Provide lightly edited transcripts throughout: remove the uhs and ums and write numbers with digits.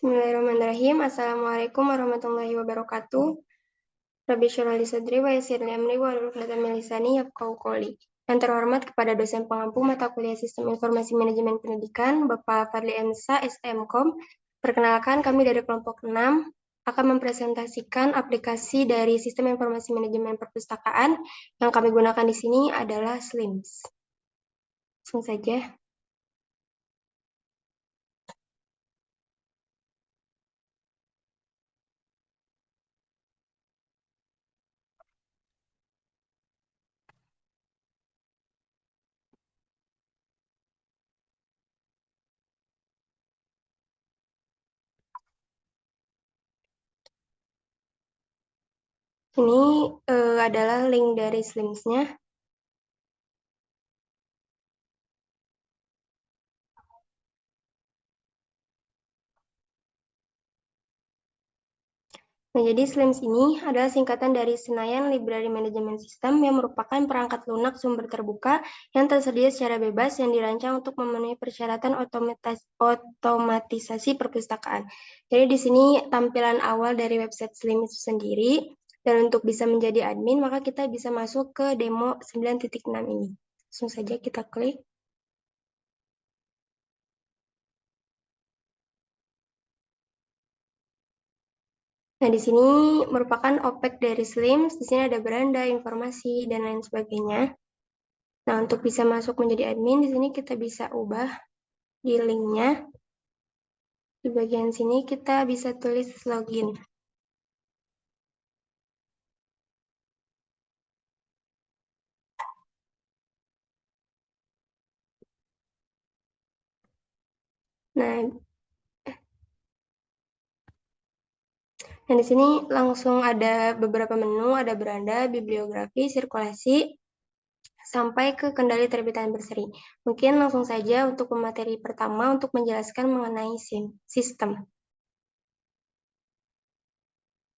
Bismillahirrahmanirrahim. Assalamualaikum warahmatullahi wabarakatuh. Rabbi syrah li sadri wa yassir li amri wahlul 'uqdatam min lisani yafqahu qawli. Yang terhormat kepada dosen pengampu mata kuliah Sistem Informasi Manajemen Pendidikan, Bapak Fadli Emsa, STMKOM. Perkenalkan, kami dari kelompok 6 akan mempresentasikan aplikasi dari Sistem Informasi Manajemen Perpustakaan. Yang kami gunakan di sini adalah SLIMS. Langsung saja. Ini adalah link dari SLIMS-nya. Nah, jadi SLIMS ini adalah singkatan dari Senayan Library Management System yang merupakan perangkat lunak sumber terbuka yang tersedia secara bebas yang dirancang untuk memenuhi persyaratan otomatisasi perpustakaan. Jadi di sini tampilan awal dari website SLIMS itu sendiri, dan untuk bisa menjadi admin maka kita bisa masuk ke demo 9.6 ini. Langsung saja kita klik. Nah, di sini merupakan OPEC dari SLIMS. Di sini ada beranda, informasi, dan lain sebagainya. Nah, untuk bisa masuk menjadi admin, di sini kita bisa ubah di linknya. Di bagian sini kita bisa tulis login. Nah, di sini langsung ada beberapa menu, ada beranda, bibliografi, sirkulasi, sampai ke kendali terbitan berseri. Mungkin langsung saja untuk pemateri pertama untuk menjelaskan mengenai sistem.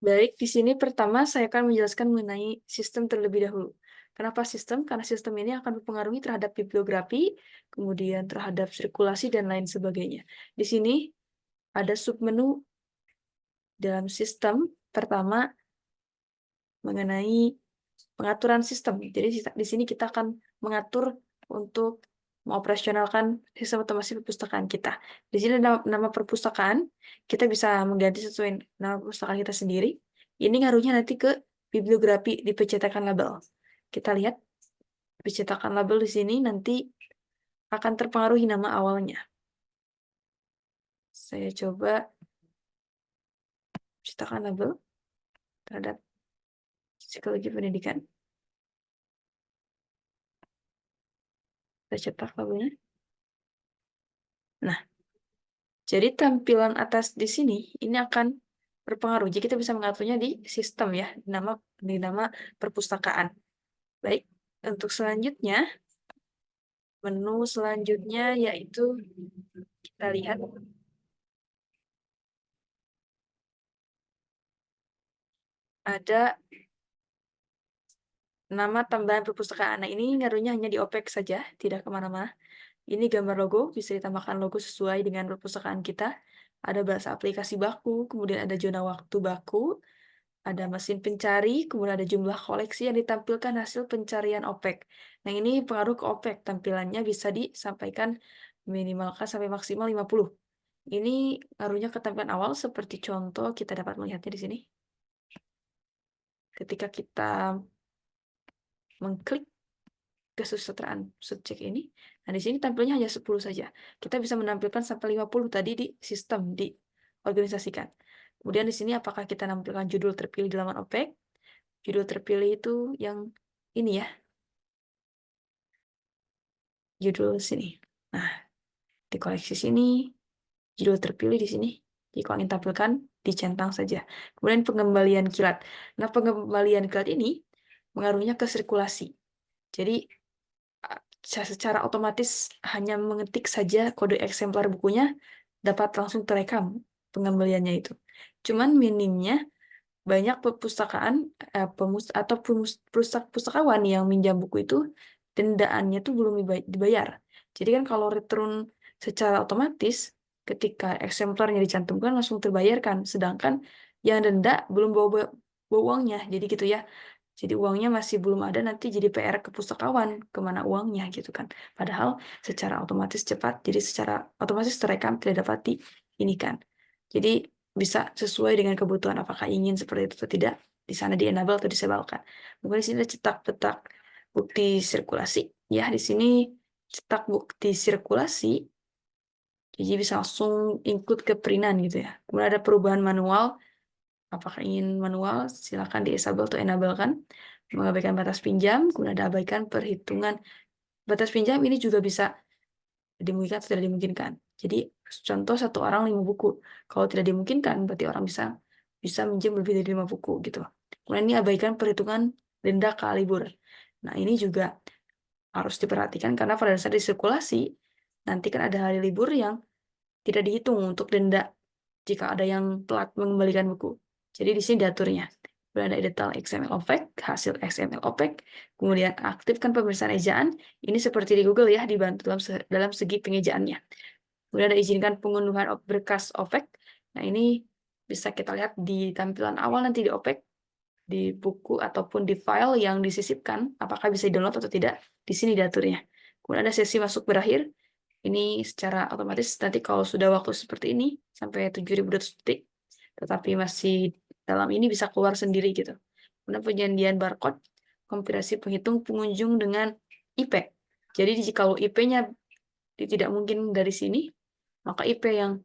Baik, di sini pertama saya akan menjelaskan mengenai sistem terlebih dahulu. Kenapa sistem? Karena sistem ini akan mempengaruhi terhadap bibliografi, kemudian terhadap sirkulasi, dan lain sebagainya. Di sini ada submenu dalam sistem. Pertama, mengenai pengaturan sistem. Jadi di sini kita akan mengatur untuk mengoperasionalkan sistem otomasi perpustakaan kita. Di sini nama perpustakaan, kita bisa mengganti sesuai nama perpustakaan kita sendiri. Ini ngaruhnya nanti ke bibliografi di pencetakan label. Kita lihat, pencetakan label di sini nanti akan terpengaruhi nama awalnya. Saya coba cetakan label terhadap psikologi pendidikan. Kita cetak labelnya. Nah, jadi tampilan atas di sini ini akan berpengaruh. Jadi kita bisa mengaturnya di sistem ya, di nama perpustakaan. Baik, untuk selanjutnya, menu selanjutnya yaitu kita lihat ada nama tambahan perpustakaan. Nah, ini ngaruhnya hanya di OPEC saja, tidak kemana-mana. Ini gambar logo, bisa ditambahkan logo sesuai dengan perpustakaan kita. Ada bahasa aplikasi baku, kemudian ada zona waktu baku, ada mesin pencari, kemudian ada jumlah koleksi yang ditampilkan hasil pencarian OPEC. Nah, ini pengaruh ke OPEC. Tampilannya bisa disampaikan minimalkan sampai maksimal 50. Ini ngaruhnya ke tampilan awal, seperti contoh kita dapat melihatnya di sini. Ketika kita mengklik kesusastraan subjek ini, nah di sini tampilnya hanya 10 saja. Kita bisa menampilkan sampai 50 tadi di sistem, diorganisasikan. Kemudian di sini apakah kita nampilkan judul terpilih di laman OPEC? Judul terpilih itu yang ini ya, judul sini. Nah, di koleksi sini, judul terpilih di sini. Jadi kalau ingin tampilkan, dicentang saja. Kemudian pengembalian kilat. Nah, pengembalian kilat ini mengaruhnya ke sirkulasi. Jadi, secara otomatis hanya mengetik saja kode eksemplar bukunya, dapat langsung terekam pengembaliannya itu. Cuman minimnya, banyak perpustakaan atau pustakawan yang minjam buku itu dendaannya tuh belum dibayar. Jadi kan kalau return secara otomatis ketika eksemplarnya dicantumkan langsung terbayarkan, sedangkan yang denda belum bawa uangnya, jadi gitu ya. Jadi uangnya masih belum ada, nanti jadi PR ke pustakawan kemana uangnya gitu kan. Padahal secara otomatis cepat, jadi secara otomatis terekam tidak dapat di ini kan. Jadi bisa sesuai dengan kebutuhan apakah ingin seperti itu atau tidak. Di sana di enable atau disebalkan. Mungkin di sini ada cetak petak bukti sirkulasi. Ya di sini cetak bukti sirkulasi. Jadi bisa langsung include ke printan gitu ya. Kemudian ada perubahan manual. Apakah ingin manual? Silakan di-enable atau enablekan. Mengabaikan batas pinjam, kemudian ada abaikan perhitungan. Batas pinjam ini juga bisa dimungkinkan atau tidak dimungkinkan. Jadi contoh 1 orang 5 buku. Kalau tidak dimungkinkan, berarti orang bisa minjem lebih dari 5 buku gitu. Kemudian ini abaikan perhitungan denda kala libur. Nah ini juga harus diperhatikan karena pada saat disirkulasi, nanti kan ada hari libur yang tidak dihitung untuk denda jika ada yang telat mengembalikan buku. Jadi di sini diaturnya. Kemudian ada detail XML OPEC, hasil XML OPEC, kemudian aktifkan pemeriksaan ejaan. Ini seperti di Google ya, dibantu dalam segi pengejaannya. Kemudian ada izinkan pengunduhan berkas OPEC. Nah ini bisa kita lihat di tampilan awal nanti di OPEC, di buku ataupun di file yang disisipkan, apakah bisa di-download atau tidak. Di sini diaturnya. Kemudian ada sesi masuk berakhir. Ini secara otomatis nanti kalau sudah waktu seperti ini, sampai 7.200 detik, tetapi masih dalam ini bisa keluar sendiri gitu. Kemudian penyandian barcode, kompilasi penghitung pengunjung dengan IP. Jadi kalau IP-nya tidak mungkin dari sini, maka IP yang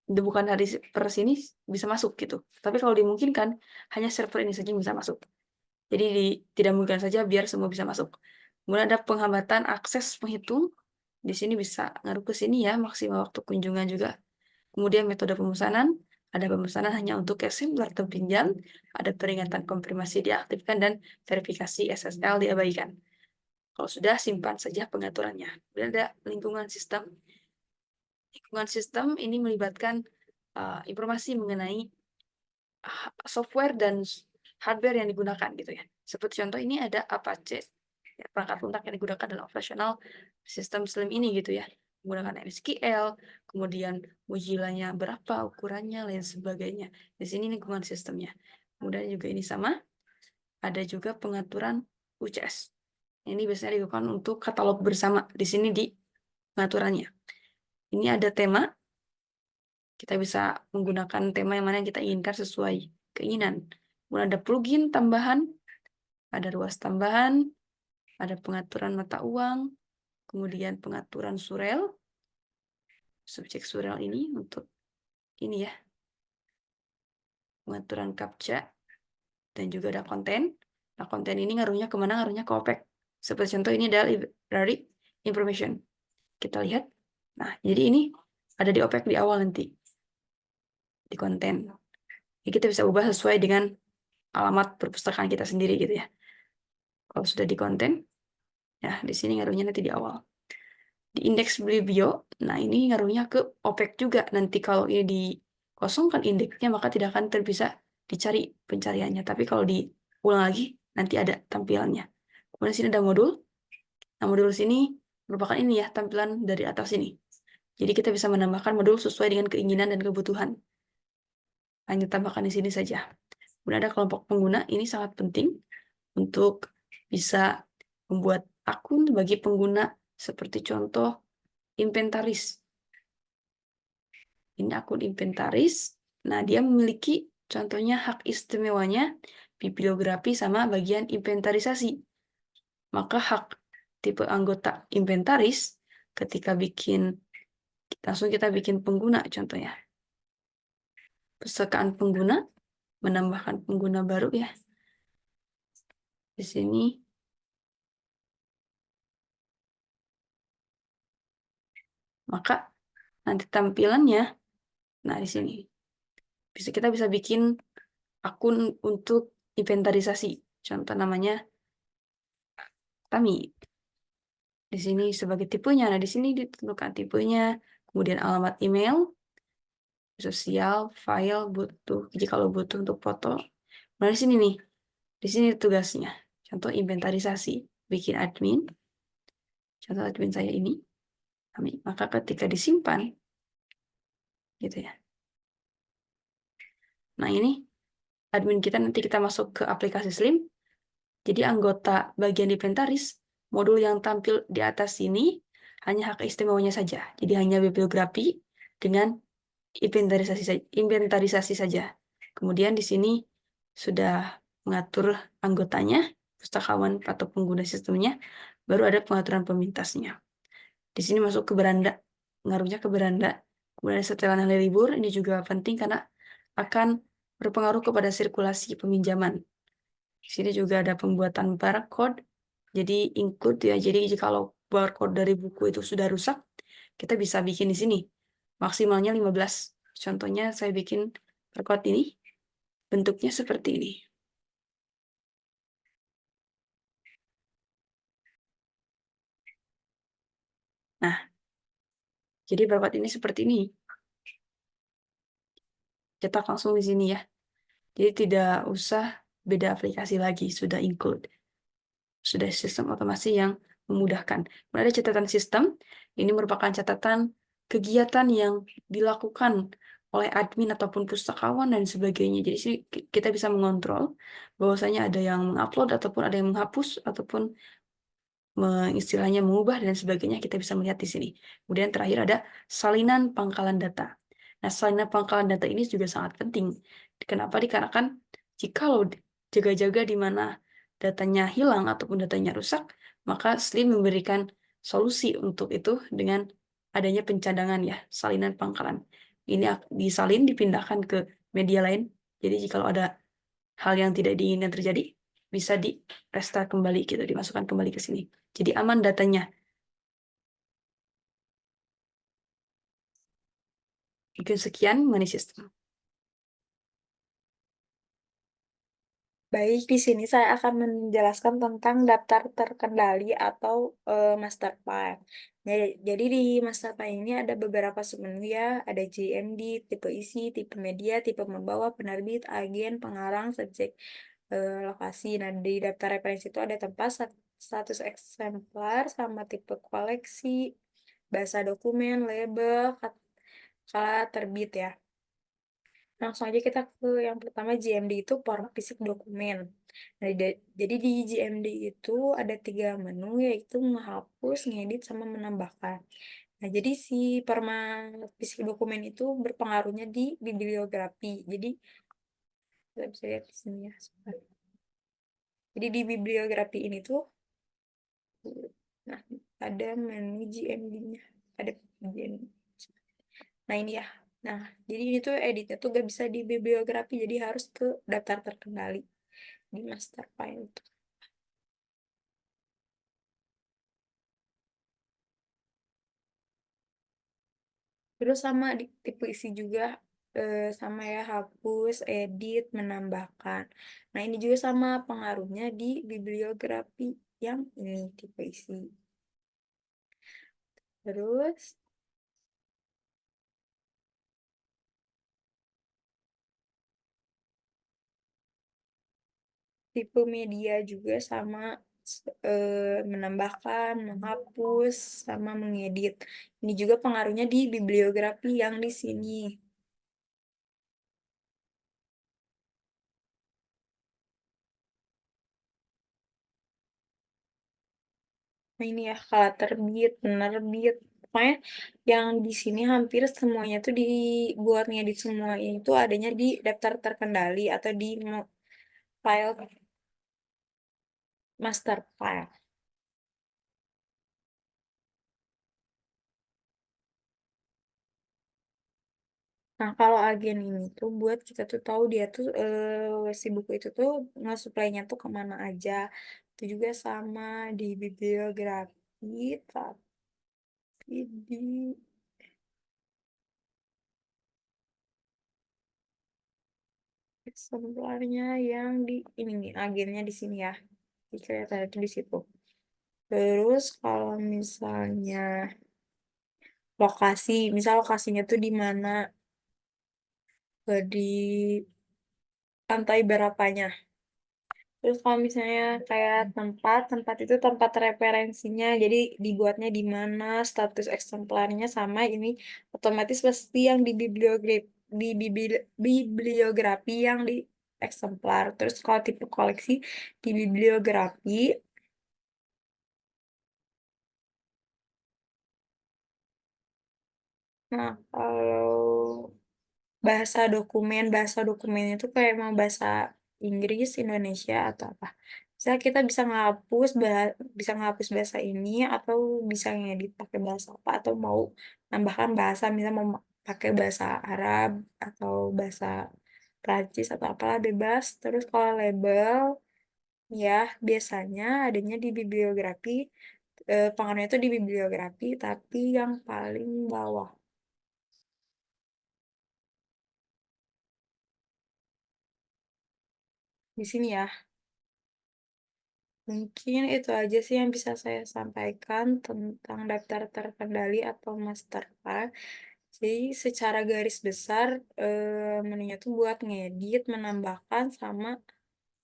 bukan dari per sini bisa masuk gitu. Tapi kalau dimungkinkan, hanya server ini saja yang bisa masuk. Jadi tidak mungkin saja biar semua bisa masuk. Kemudian ada penghambatan akses penghitung. Di sini bisa ngaruh ke sini ya, maksimal waktu kunjungan juga. Kemudian metode pemesanan, ada pemesanan hanya untuk eksemplar terpinjam, ada peringatan konfirmasi diaktifkan, dan verifikasi SSL diabaikan. Kalau sudah, simpan saja pengaturannya. Kemudian ada lingkungan sistem. Lingkungan sistem ini melibatkan informasi mengenai software dan hardware yang digunakan gitu ya. Seperti contoh ini ada Apache, ya, perangkat lunak yang digunakan dalam operasional sistem Slim ini gitu ya. Menggunakan MySQL, kemudian Mozilla-nya berapa, ukurannya, lain sebagainya. Di sini lingkungan sistemnya. Kemudian juga ini sama, ada juga pengaturan UCS. Ini biasanya digunakan untuk katalog bersama. Di sini di pengaturannya. Ini ada tema, kita bisa menggunakan tema yang mana yang kita inginkan sesuai keinginan. Kemudian ada plugin tambahan, ada ruas tambahan, ada pengaturan mata uang, kemudian pengaturan surel, subjek surel ini untuk ini ya, pengaturan captcha, dan juga ada konten. Nah, konten ini ngaruhnya kemana? Ngaruhnya ke OPEC. Seperti contoh ini adalah library information. Kita lihat. Nah, jadi ini ada di OPEC di awal nanti. Di konten. Jadi kita bisa ubah sesuai dengan alamat perpustakaan kita sendiri gitu ya. Kalau sudah di konten, ya di sini ngaruhnya nanti di awal. Di indeks biblio, nah ini ngaruhnya ke OPEC juga. Nanti kalau ini dikosongkan indeksnya, maka tidak akan bisa dicari pencariannya. Tapi kalau diulang lagi, nanti ada tampilannya. Kemudian sini ada modul. Nah, modul sini merupakan ini ya, tampilan dari atas ini. Jadi kita bisa menambahkan modul sesuai dengan keinginan dan kebutuhan. Hanya tambahkan di sini saja. Kemudian ada kelompok pengguna, ini sangat penting untuk bisa membuat akun bagi pengguna seperti contoh inventaris. Ini akun inventaris. Nah, dia memiliki contohnya hak istimewanya bibliografi sama bagian inventarisasi. Maka hak tipe anggota inventaris ketika langsung kita bikin pengguna contohnya. Pustakaan pengguna, menambahkan pengguna baru ya. Di sini maka nanti tampilannya, nah di sini kita bisa bikin akun untuk inventarisasi. Contoh namanya Tami. Di sini sebagai tipenya. Nah, di sini ditentukan tipenya, kemudian alamat email, sosial, file, butuh, jika kalau butuh untuk foto. Nah, di sini nih. Di sini tugasnya. Contoh inventarisasi, bikin admin. Contoh admin saya ini. Maka ketika disimpan, gitu ya. Nah, ini admin kita, nanti kita masuk ke aplikasi Slim. Jadi anggota bagian inventaris, modul yang tampil di atas ini hanya hak istimewanya saja. Jadi hanya bibliografi dengan inventarisasi saja. Kemudian di sini sudah mengatur anggotanya, pustakawan atau pengguna sistemnya, baru ada pengaturan pemintasnya. Di sini masuk ke beranda, ngaruhnya ke beranda. Kemudian setelan hari libur, ini juga penting karena akan berpengaruh kepada sirkulasi peminjaman. Di sini juga ada pembuatan barcode, jadi include ya. Jadi kalau barcode dari buku itu sudah rusak, kita bisa bikin di sini. Maksimalnya 15. Contohnya saya bikin barcode ini, bentuknya seperti ini. Nah, jadi barcode ini seperti ini. Cetak langsung di sini ya. Jadi tidak usah beda aplikasi lagi, sudah include. Sudah sistem otomasi yang memudahkan. Kemudian ada catatan sistem. Ini merupakan catatan kegiatan yang dilakukan oleh admin ataupun pustakawan dan sebagainya. Jadi sini kita bisa mengontrol bahwasanya ada yang mengupload ataupun ada yang menghapus ataupun istilahnya mengubah dan sebagainya, kita bisa melihat di sini. Kemudian terakhir ada salinan pangkalan data. Nah, salinan pangkalan data ini juga sangat penting. Kenapa? Dikarenakan jika lo jaga-jaga di mana datanya hilang ataupun datanya rusak, maka Slim memberikan solusi untuk itu dengan adanya pencadangan ya, salinan pangkalan. Ini disalin, dipindahkan ke media lain. Jadi jika ada hal yang tidak diinginkan terjadi, bisa di restart kembali gitu, dimasukkan kembali ke sini. Jadi aman datanya. Mungkin sekian mengenai sistem. Baik, di sini saya akan menjelaskan tentang daftar terkendali atau master file. Jadi di master file ini ada beberapa submenu ya, ada JMD, tipe isi, tipe media, tipe membawa, penerbit, agen, pengarang, subjek, lokasi. Nah, di daftar referensi itu ada tempat, status eksemplar, sama tipe koleksi, bahasa dokumen, label, kala terbit ya. Langsung aja kita ke yang pertama, JMD itu format fisik dokumen. Nah, jadi di JMD itu ada 3 menu, yaitu menghapus, ngedit, sama menambahkan. Nah, jadi si format fisik dokumen itu berpengaruhnya di bibliografi. Jadi kita bisa lihat di sini ya. Jadi di bibliografi ini tuh, nah, ada menu JMD-nya. Ada JMD. Nah, ini ya. Nah, jadi ini tuh editnya tuh gak bisa di bibliografi, jadi harus ke daftar terkendali di master file itu. Terus sama di tipe isi juga sama ya, hapus, edit, menambahkan. Nah, ini juga sama pengaruhnya di bibliografi yang ini tipe isi. Terus tipe media juga sama, menambahkan, menghapus, sama mengedit. Ini juga pengaruhnya di bibliografi yang di sini. Nah, ini ya, kala terbit, penerbit. Pokoknya yang di sini hampir semuanya tuh buat ngedit semua itu adanya di daftar terkendali atau di file master file. Nah, kalau agen ini tuh buat kita tuh tahu dia tuh si buku itu tuh nge-supply-nya tuh kemana aja. Itu juga sama di bibliografi, tapi di eksemplarnya yang di ini nih, agennya di sini ya. Jadi kelihatan itu di situ. Terus kalau misalnya lokasi, misal lokasinya tuh di mana, di lantai berapanya. Terus kalau misalnya kayak tempat itu tempat referensinya, jadi dibuatnya di mana, status eksemplarnya sama ini otomatis pasti yang di bibliografi yang di eksemplar. Terus kalau tipe koleksi di bibliografi. Nah, kalau bahasa dokumen itu kayak mau bahasa Inggris, Indonesia atau apa. Misalnya kita bisa ngehapus bahasa ini atau bisa ngedit pakai bahasa apa atau mau nambahkan bahasa misalnya mau pakai bahasa Arab atau bahasa Prancis atau apalah bebas. Terus kalau label ya biasanya adanya di bibliografi, pengaruhnya itu di bibliografi tapi yang paling bawah di sini ya. Mungkin itu aja sih yang bisa saya sampaikan tentang daftar terkendali atau master plan. Jadi secara garis besar menunya tuh buat ngedit, menambahkan, sama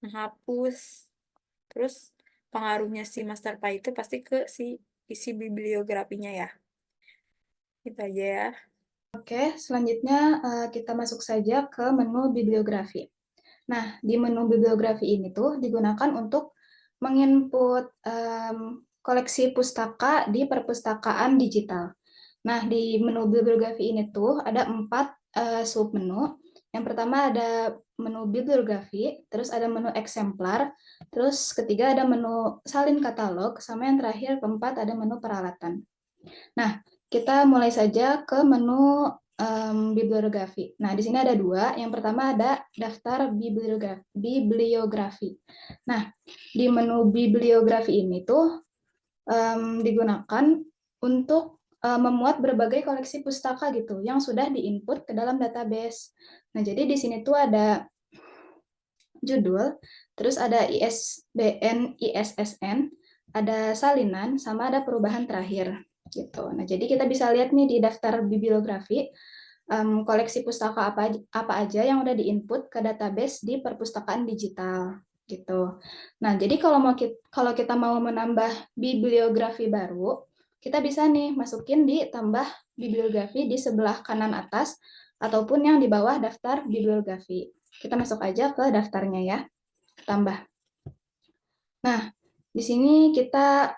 menghapus. Terus pengaruhnya si master plan itu pasti ke si isi bibliografinya ya. Itu aja ya. Oke, selanjutnya kita masuk saja ke menu bibliografi. Nah, di menu bibliografi ini tuh digunakan untuk menginput koleksi pustaka di perpustakaan digital. Nah, di menu bibliografi ini tuh ada 4 submenu. Yang pertama ada menu bibliografi, terus ada menu eksemplar, terus ketiga ada menu salin katalog, sama yang terakhir keempat ada menu peralatan. Nah, kita mulai saja ke menu bibliografi. Nah, di sini ada 2. Yang pertama ada daftar bibliografi. Nah, di menu bibliografi ini tuh digunakan untuk memuat berbagai koleksi pustaka gitu yang sudah diinput ke dalam database. Nah, jadi di sini tuh ada judul, terus ada ISBN, ISSN, ada salinan, sama ada perubahan terakhir gitu. Nah, jadi kita bisa lihat nih di daftar bibliografi koleksi pustaka apa aja yang udah diinput ke database di perpustakaan digital gitu. Nah, jadi kalau kita mau menambah bibliografi baru, kita bisa nih masukin di tambah bibliografi di sebelah kanan atas ataupun yang di bawah daftar bibliografi. Kita masuk aja ke daftarnya ya, tambah. Nah, di sini kita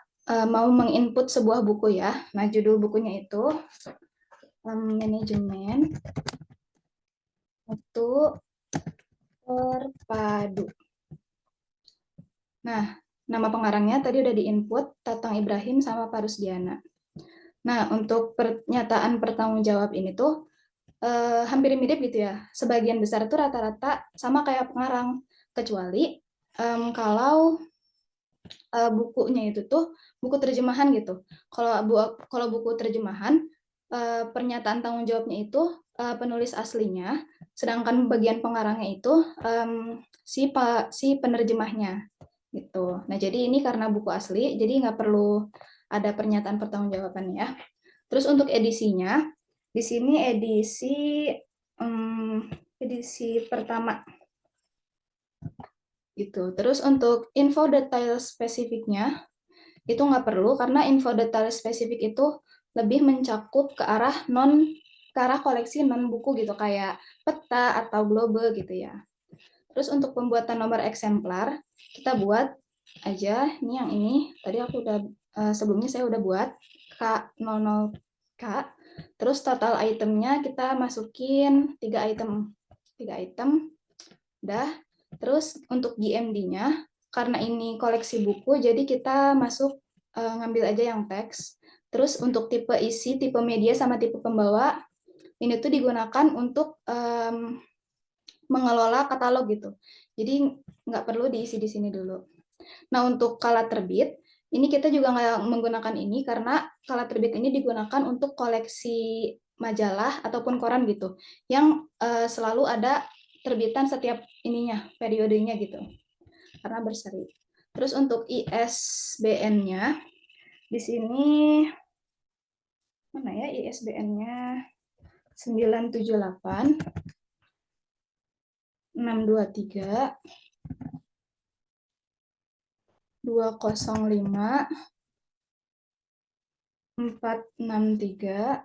mau menginput sebuah buku ya. Nah, judul bukunya itu manajemen untuk terpadu. Nah, nama pengarangnya tadi udah diinput, Tatang Ibrahim sama Parus Diana. Nah, untuk pernyataan pertanggungjawab ini tuh hampir mirip gitu ya. Sebagian besar tuh rata-rata sama kayak pengarang, kecuali kalau bukunya itu tuh buku terjemahan gitu. Kalau buku terjemahan, pernyataan tanggung jawabnya itu penulis aslinya, sedangkan bagian pengarangnya itu si penerjemahnya gitu. Nah, jadi ini karena buku asli, jadi nggak perlu ada pernyataan pertanggungjawaban ya. Terus untuk edisinya, di sini edisi pertama gitu. Terus untuk info detail spesifiknya itu nggak perlu karena info detail spesifik itu lebih mencakup ke arah koleksi non buku gitu kayak peta atau globe gitu ya. Terus untuk pembuatan nomor eksemplar kita buat aja ini yang ini. Tadi aku udah sebelumnya saya udah buat K00K. Terus total itemnya kita masukin 3 item. 3 item. Udah. Terus untuk GMD-nya karena ini koleksi buku jadi kita masuk ngambil aja yang teks. Terus untuk tipe isi, tipe media sama tipe pembawa ini tuh digunakan untuk mengelola katalog gitu. Jadi nggak perlu diisi di sini dulu. Nah, untuk kala terbit, ini kita juga nggak menggunakan ini karena kala terbit ini digunakan untuk koleksi majalah ataupun koran gitu, yang selalu ada terbitan setiap ininya, periodenya gitu, karena berseri. Terus untuk ISBN-nya, di sini, mana ya ISBN-nya? 978 623 205 463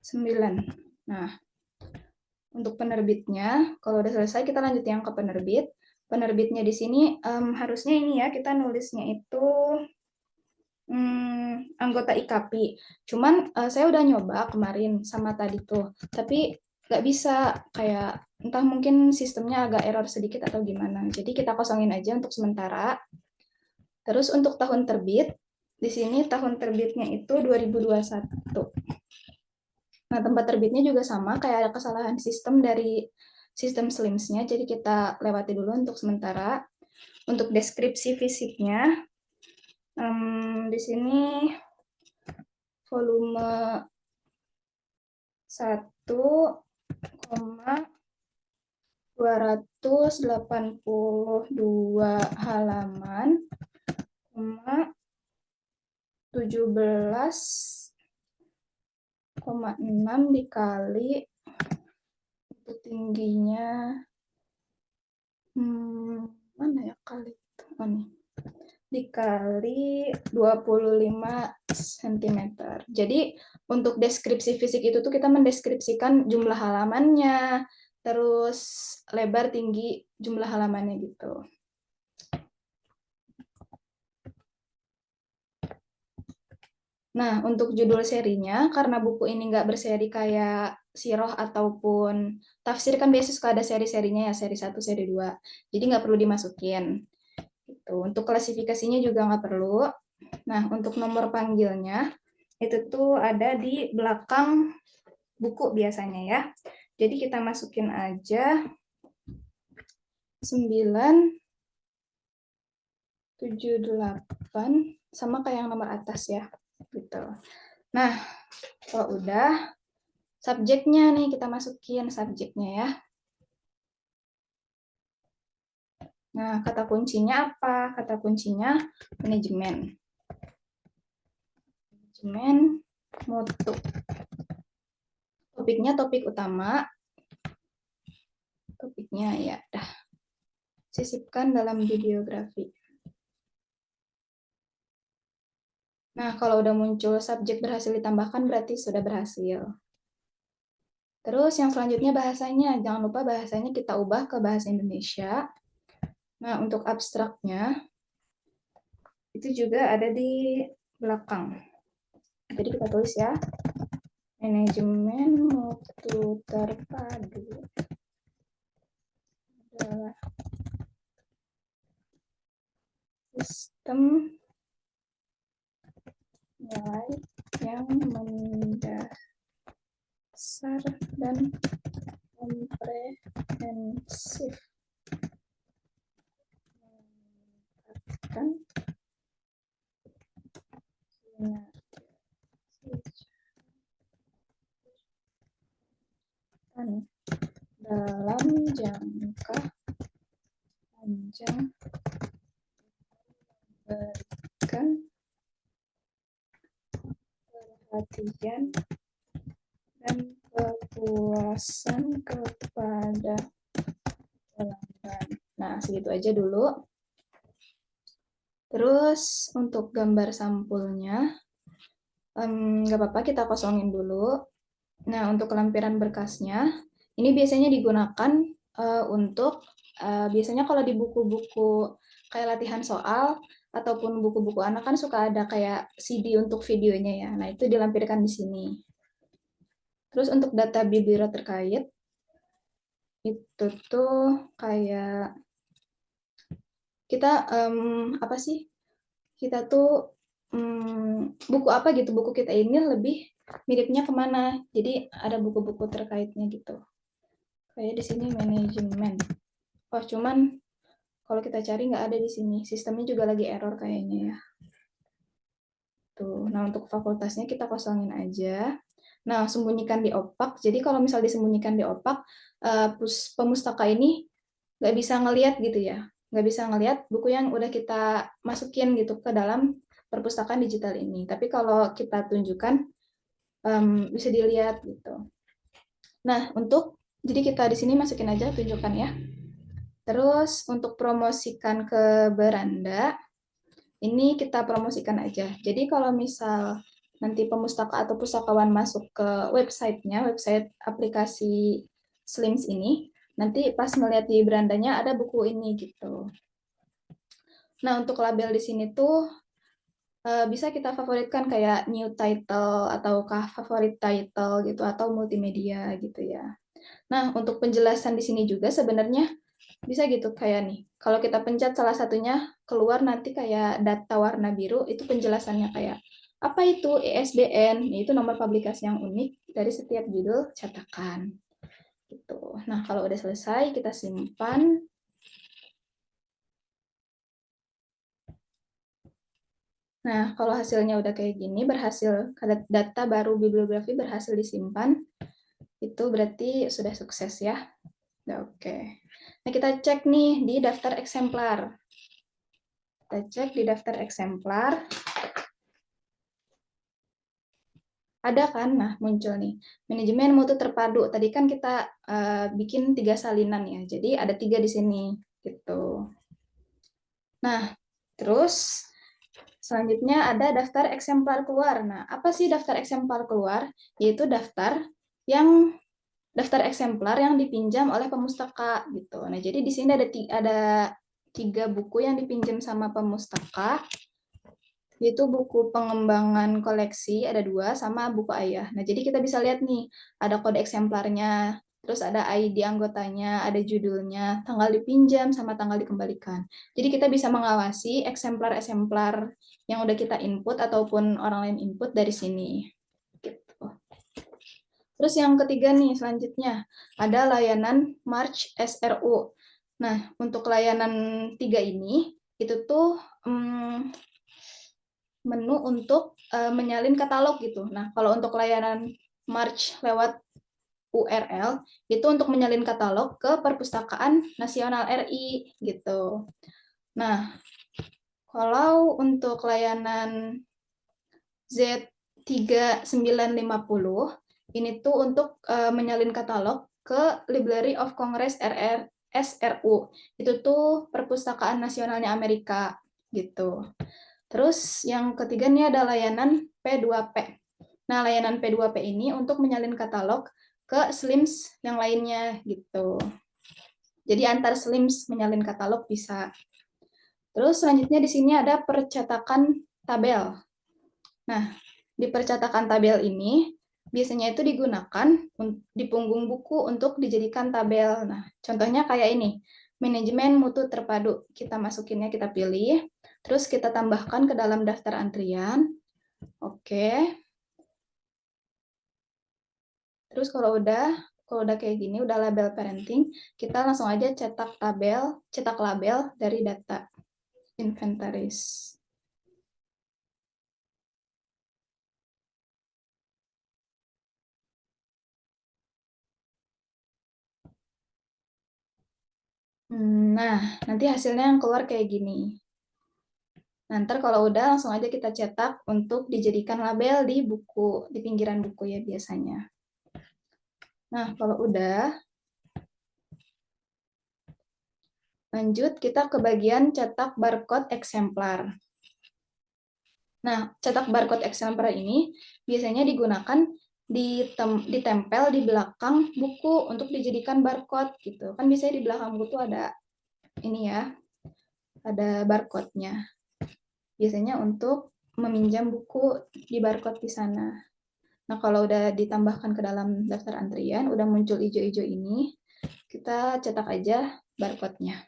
9. Nah, untuk penerbitnya, kalau udah selesai kita lanjut yang ke penerbit. Penerbitnya di sini harusnya ini ya, kita nulisnya itu anggota IKAPI. Cuman saya udah nyoba kemarin sama tadi tuh, tapi nggak bisa, kayak entah mungkin sistemnya agak error sedikit atau gimana. Jadi kita kosongin aja untuk sementara. Terus untuk tahun terbit, di sini tahun terbitnya itu 2021. Nah, tempat terbitnya juga sama, kayak ada kesalahan sistem dari sistem SLIMS-nya, jadi kita lewati dulu untuk sementara. Untuk deskripsi fisiknya, di sini volume 1,282 halaman, 17,6 dikali untuk tingginya mana ya kali itu, dikali 25 cm. Jadi untuk deskripsi fisik itu tuh kita mendeskripsikan jumlah halamannya, terus lebar, tinggi, jumlah halamannya gitu. Nah, untuk judul serinya, karena buku ini nggak berseri kayak Siroh ataupun Tafsir, kan biasanya suka ada seri-serinya ya, seri 1, seri 2. Jadi nggak perlu dimasukin. Gitu. Untuk klasifikasinya juga nggak perlu. Nah, untuk nomor panggilnya, itu tuh ada di belakang buku biasanya ya. Jadi kita masukin aja 978, sama kayak yang nomor atas ya. Gitu. Nah, kalau udah, subjeknya nih kita masukin subjeknya ya. Nah, kata kuncinya apa? Kata kuncinya manajemen. Manajemen mutu. Topiknya topik utama. Topiknya ya dah. Sisipkan dalam bibliografi. Nah, kalau udah muncul subjek berhasil ditambahkan, berarti sudah berhasil. Terus yang selanjutnya bahasanya. Jangan lupa bahasanya kita ubah ke bahasa Indonesia. Nah, untuk abstraknya, itu juga ada di belakang. Jadi kita tulis ya. Manajemen mutu terpadu adalah sistem nilai yang mendasar dan komprehensif, meningkatkan dalam jangka panjang, memberikan perhatian dan kepuasan kepada pelanggan. Nah, segitu aja dulu. Terus untuk gambar sampulnya, nggak apa-apa kita kosongin dulu. Nah, untuk lampiran berkasnya, ini biasanya digunakan untuk, biasanya kalau di buku-buku kayak latihan soal, ataupun buku-buku anak kan suka ada kayak CD untuk videonya ya. Nah, itu dilampirkan di sini. Terus untuk data biblio terkait, itu tuh kayak kita, apa sih? Kita tuh, buku apa gitu, buku kita ini lebih miripnya kemana. Jadi ada buku-buku terkaitnya gitu. Kayak di sini manajemen. Oh, cuman kalau kita cari nggak ada di sini. Sistemnya juga lagi error kayaknya ya. Tuh. Nah, untuk fakultasnya kita kosongin aja. Nah, sembunyikan di opak. Jadi kalau misal disembunyikan di opak, pemustaka ini nggak bisa ngelihat gitu ya. Nggak bisa ngelihat buku yang udah kita masukin gitu ke dalam perpustakaan digital ini. Tapi kalau kita tunjukkan, bisa dilihat gitu. Nah, jadi kita di sini masukin aja, tunjukkan ya. Terus untuk promosikan ke beranda, ini kita promosikan aja. Jadi kalau misal nanti pemustaka atau pustakawan masuk ke websitenya, website aplikasi Slims ini, nanti pas ngeliat di berandanya ada buku ini gitu. Nah, untuk label di sini tuh bisa kita favoritkan kayak new title ataukah favorit title gitu atau multimedia gitu ya. Nah, untuk penjelasan di sini juga sebenarnya bisa gitu kayak nih. Kalau kita pencet salah satunya keluar nanti kayak data warna biru itu penjelasannya kayak apa itu ISBN, itu nomor publikasi yang unik dari setiap judul cetakan. Gitu. Nah, kalau udah selesai kita simpan. Nah, kalau hasilnya udah kayak gini, berhasil, data baru bibliografi berhasil disimpan, itu berarti sudah sukses ya. Udah oke. Nah, kita cek nih di daftar eksemplar. Kita cek di daftar eksemplar. Ada kan? Nah, muncul nih. Manajemen mutu terpadu. Tadi kan kita bikin 3 salinan ya. Jadi ada 3 di sini. Gitu. Nah, terus selanjutnya ada daftar eksemplar keluar. Nah, apa sih daftar eksemplar keluar? Yaitu daftar eksemplar yang dipinjam oleh pemustaka gitu. Nah, jadi di sini ada 3 buku yang dipinjam sama pemustaka, yaitu buku pengembangan koleksi ada 2 sama buku ayah. Nah, jadi kita bisa lihat nih, ada kode eksemplarnya, terus ada ID anggotanya, ada judulnya, tanggal dipinjam sama tanggal dikembalikan. Jadi kita bisa mengawasi eksemplar-eksemplar yang udah kita input ataupun orang lain input dari sini. Gitu. Terus yang ketiga nih selanjutnya ada layanan March SRU. Nah, untuk layanan 3 ini itu tuh menu untuk menyalin katalog gitu. Nah, kalau untuk layanan March lewat URL itu untuk menyalin katalog ke Perpustakaan Nasional RI gitu. Nah, kalau untuk layanan Z3950 ini tuh untuk menyalin katalog ke Library of Congress SRU. Itu tuh Perpustakaan Nasionalnya Amerika gitu. Terus yang ketiga nih ada layanan P2P. Nah, layanan P2P ini untuk menyalin katalog ke Slims yang lainnya gitu. Jadi antar Slims menyalin katalog bisa. Terus selanjutnya di sini ada percetakan tabel. Nah, di percetakan tabel ini biasanya itu digunakan di punggung buku untuk dijadikan tabel. Nah, contohnya kayak ini. Manajemen mutu terpadu. Kita masukinnya, kita pilih. Terus kita tambahkan ke dalam daftar antrian. Oke. Terus kalau udah kayak gini, udah label parenting, kita langsung aja cetak label dari data inventaris. Nah, nanti hasilnya yang keluar kayak gini. Nah, ntar kalau udah langsung aja kita cetak untuk dijadikan label di buku, di pinggiran buku ya biasanya. Nah, kalau udah, lanjut kita ke bagian cetak barcode eksemplar. Nah, cetak barcode eksemplar ini biasanya digunakan ditempel di belakang buku untuk dijadikan barcode gitu. Kan biasanya di belakang buku tuh ada ini ya, ada barcode-nya. Biasanya untuk meminjam buku di barcode di sana. Nah, kalau udah ditambahkan ke dalam daftar antrian, udah muncul hijau-hijau ini, kita cetak aja barcode-nya.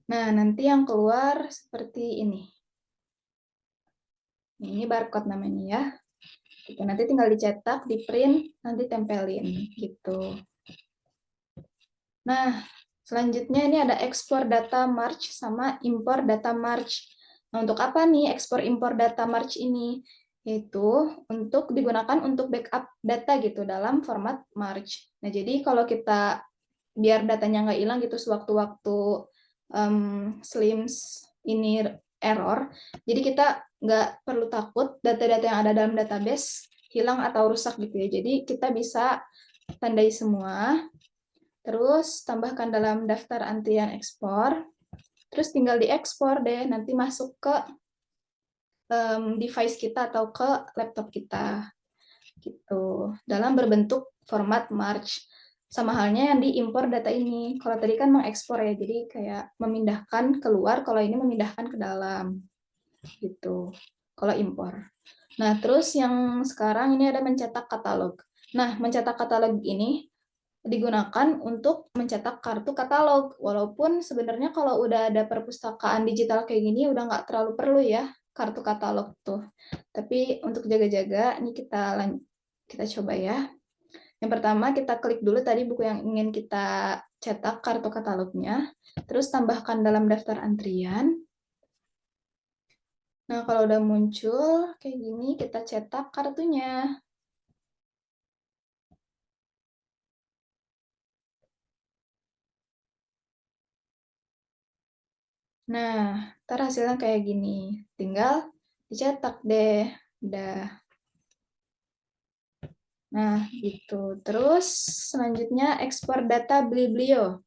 Nah, nanti yang keluar seperti ini. Ini barcode namanya ya. Oke, nanti tinggal dicetak, di print, nanti tempelin gitu. Nah, selanjutnya ini ada ekspor data March sama impor data March. Nah, untuk apa nih ekspor impor data March ini? Yaitu untuk digunakan untuk backup data gitu dalam format March. Nah, jadi kalau kita biar datanya nggak hilang gitu sewaktu-waktu Slims ini error, jadi kita nggak perlu takut data-data yang ada dalam database hilang atau rusak gitu ya. Jadi kita bisa tandai semua, terus tambahkan dalam daftar antrian ekspor, terus tinggal diekspor deh, nanti masuk ke device kita atau ke laptop kita gitu, dalam berbentuk format March. Sama halnya yang diimpor data ini. Kalau tadi kan mengekspor ya, jadi kayak memindahkan keluar, kalau ini memindahkan ke dalam gitu. Kalau impor. Nah, terus yang sekarang ini ada mencetak katalog. Nah, mencetak katalog ini digunakan untuk mencetak kartu katalog. Walaupun sebenarnya kalau udah ada perpustakaan digital kayak gini, udah nggak terlalu perlu ya kartu katalog tuh. Tapi untuk jaga-jaga, ini kita coba ya. Yang pertama kita klik dulu tadi buku yang ingin kita cetak kartu katalognya, terus tambahkan dalam daftar antrian. Nah, kalau udah muncul kayak gini, kita cetak kartunya. Nah, ntar hasilnya kayak gini. Tinggal dicetak deh. Udah. Nah, gitu. Terus selanjutnya ekspor data Bliblio.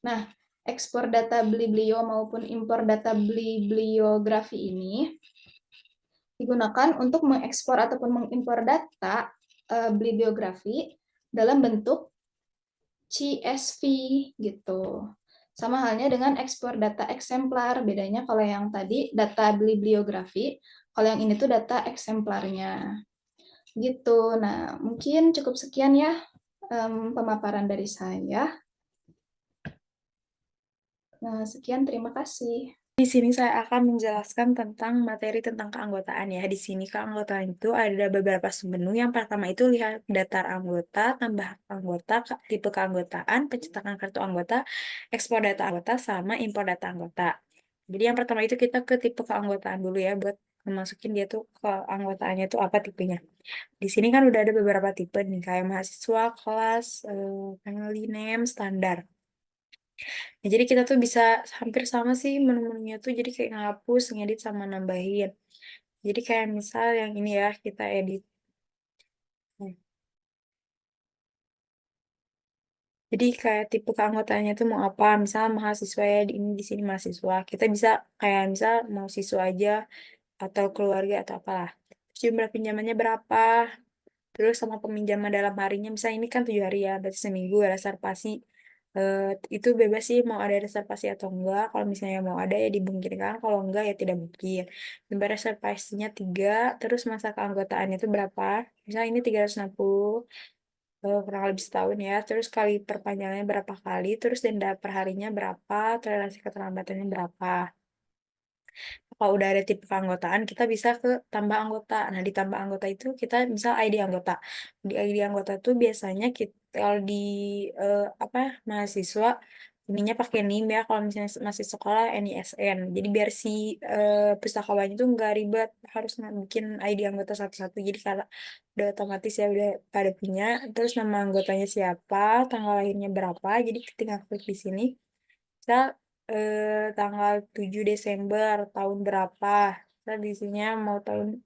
Nah, ekspor data Bliblio maupun impor data bibliografi ini digunakan untuk mengekspor ataupun mengimpor data bibliografi dalam bentuk CSV gitu. Sama halnya dengan ekspor data eksemplar, bedanya kalau yang tadi data bibliografi, kalau yang ini tuh data eksemplarnya. Gitu. Nah, mungkin cukup sekian ya pemaparan dari saya. Nah, sekian, terima kasih. Di sini saya akan menjelaskan tentang materi tentang keanggotaan ya. Di sini keanggotaan itu ada beberapa menu. Yang pertama itu lihat daftar anggota, tambah anggota, tipe keanggotaan, pencetakan kartu anggota, ekspor data anggota, sama impor data anggota. Jadi yang pertama itu kita ke tipe keanggotaan dulu ya, buat memasukin dia tuh keanggotaannya tuh apa tipenya. Di sini kan udah ada beberapa tipe nih, kayak mahasiswa, kelas, family name, standar. Nah, jadi kita tuh bisa hampir sama sih menu-menunya tuh, jadi kayak ngapus, ngedit, sama nambahin. Jadi kayak misal yang ini ya, kita edit. Nah, jadi kayak tipe keanggotaannya tuh mau apa, misal mahasiswa ya, ini di sini mahasiswa. Kita bisa kayak misal mau siswa aja, atau keluarga, atau apalah. Terus jumlah pinjamannya berapa, terus sama peminjaman dalam harinya, misalnya ini kan 7 hari ya, berarti seminggu ya reservasi. Itu bebas sih mau ada reservasi atau enggak. Kalau misalnya mau ada ya dimungkinkan, kalau enggak ya tidak mungkin. Jumlah reservasinya 3, terus masa keanggotaannya itu berapa? Misalnya ini 360, kurang lebih setahun ya. Terus kali perpanjangannya berapa kali, terus denda per harinya berapa, toleransi keterlambatannya berapa. Kalau udah ada tipe keanggotaan, kita bisa ke tambah anggota. Nah, di tambah anggota itu kita misal ID anggota. Di ID anggota itu biasanya kita kalau di apa mahasiswa ininya pakai NIM ya. Kalau misalnya masih sekolah NISN. Jadi biar si pustakawannya itu nggak ribet harus bikin ID anggota satu-satu. Jadi kalau udah otomatis ya udah pada punya. Terus nama anggotanya siapa, tanggal lahirnya berapa. Jadi tinggal klik di sini. Misal tanggal 7 Desember tahun berapa. Misal di sini mau tahun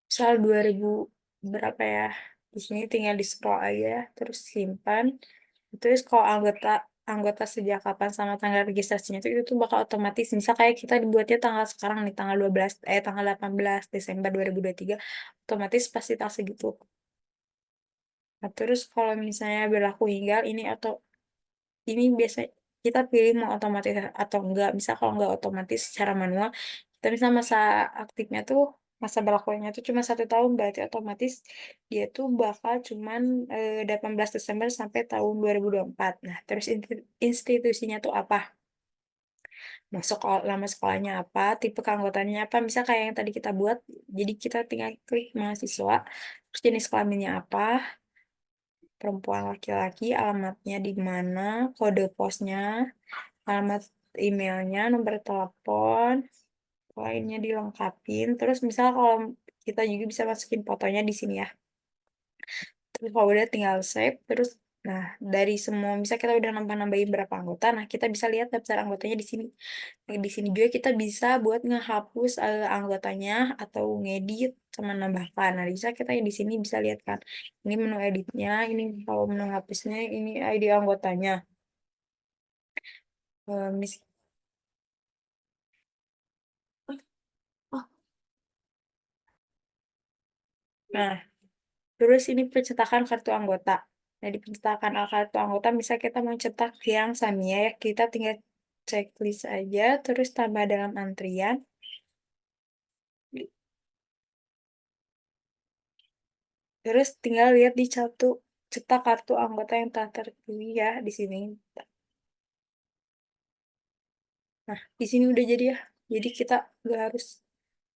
misal 2000 berapa ya. Di sini tinggal di scroll aja terus simpan. Terus kalau anggota anggota sejak kapan sama tanggal registrasinya itu tuh bakal otomatis. Misal kayak kita dibuatnya tanggal sekarang nih tanggal 18 Desember 2023 otomatis pasti tak segitu. Nah, terus kalau misalnya berlaku hingga ini atau ini biasa kita pilih mau otomatis atau enggak. Misal kalau enggak otomatis secara manual, kita bisa masa aktifnya tuh masa berlakunya tuh cuma 1 tahun, berarti otomatis dia tuh bakal cuman 18 Desember sampai tahun 2024. Nah, terus institusinya tuh apa? Masuk lama sekolahnya apa, tipe keanggotaannya apa, misal kayak yang tadi kita buat, jadi kita tinggal klik mahasiswa, terus jenis kelaminnya apa, perempuan laki-laki, alamatnya di mana, kode posnya, alamat emailnya, nomor telepon, lainnya dilengkapin. Terus misal kalau kita juga bisa masukin fotonya di sini ya. Terus kalau udah tinggal save, terus Nah, dari semua, misal kita udah nambah-nambahin berapa anggota, nah kita bisa lihat daftar anggotanya di sini. Nah, di sini juga kita bisa buat ngehapus anggotanya atau ngedit sama nambahkan. Nah, bisa kita di sini bisa lihat kan. Ini menu editnya, ini kalau menu hapusnya, ini ID anggotanya. Mis Nah, terus ini pencetakan kartu anggota. Nah, di pencetakan kartu anggota, misal kita mau cetak yang Samia ya, kita tinggal checklist aja, terus tambah dalam antrian. Terus tinggal lihat di cetak kartu anggota yang telah terpilih ya di sini. Nah, di sini udah jadi ya. Jadi kita nggak harus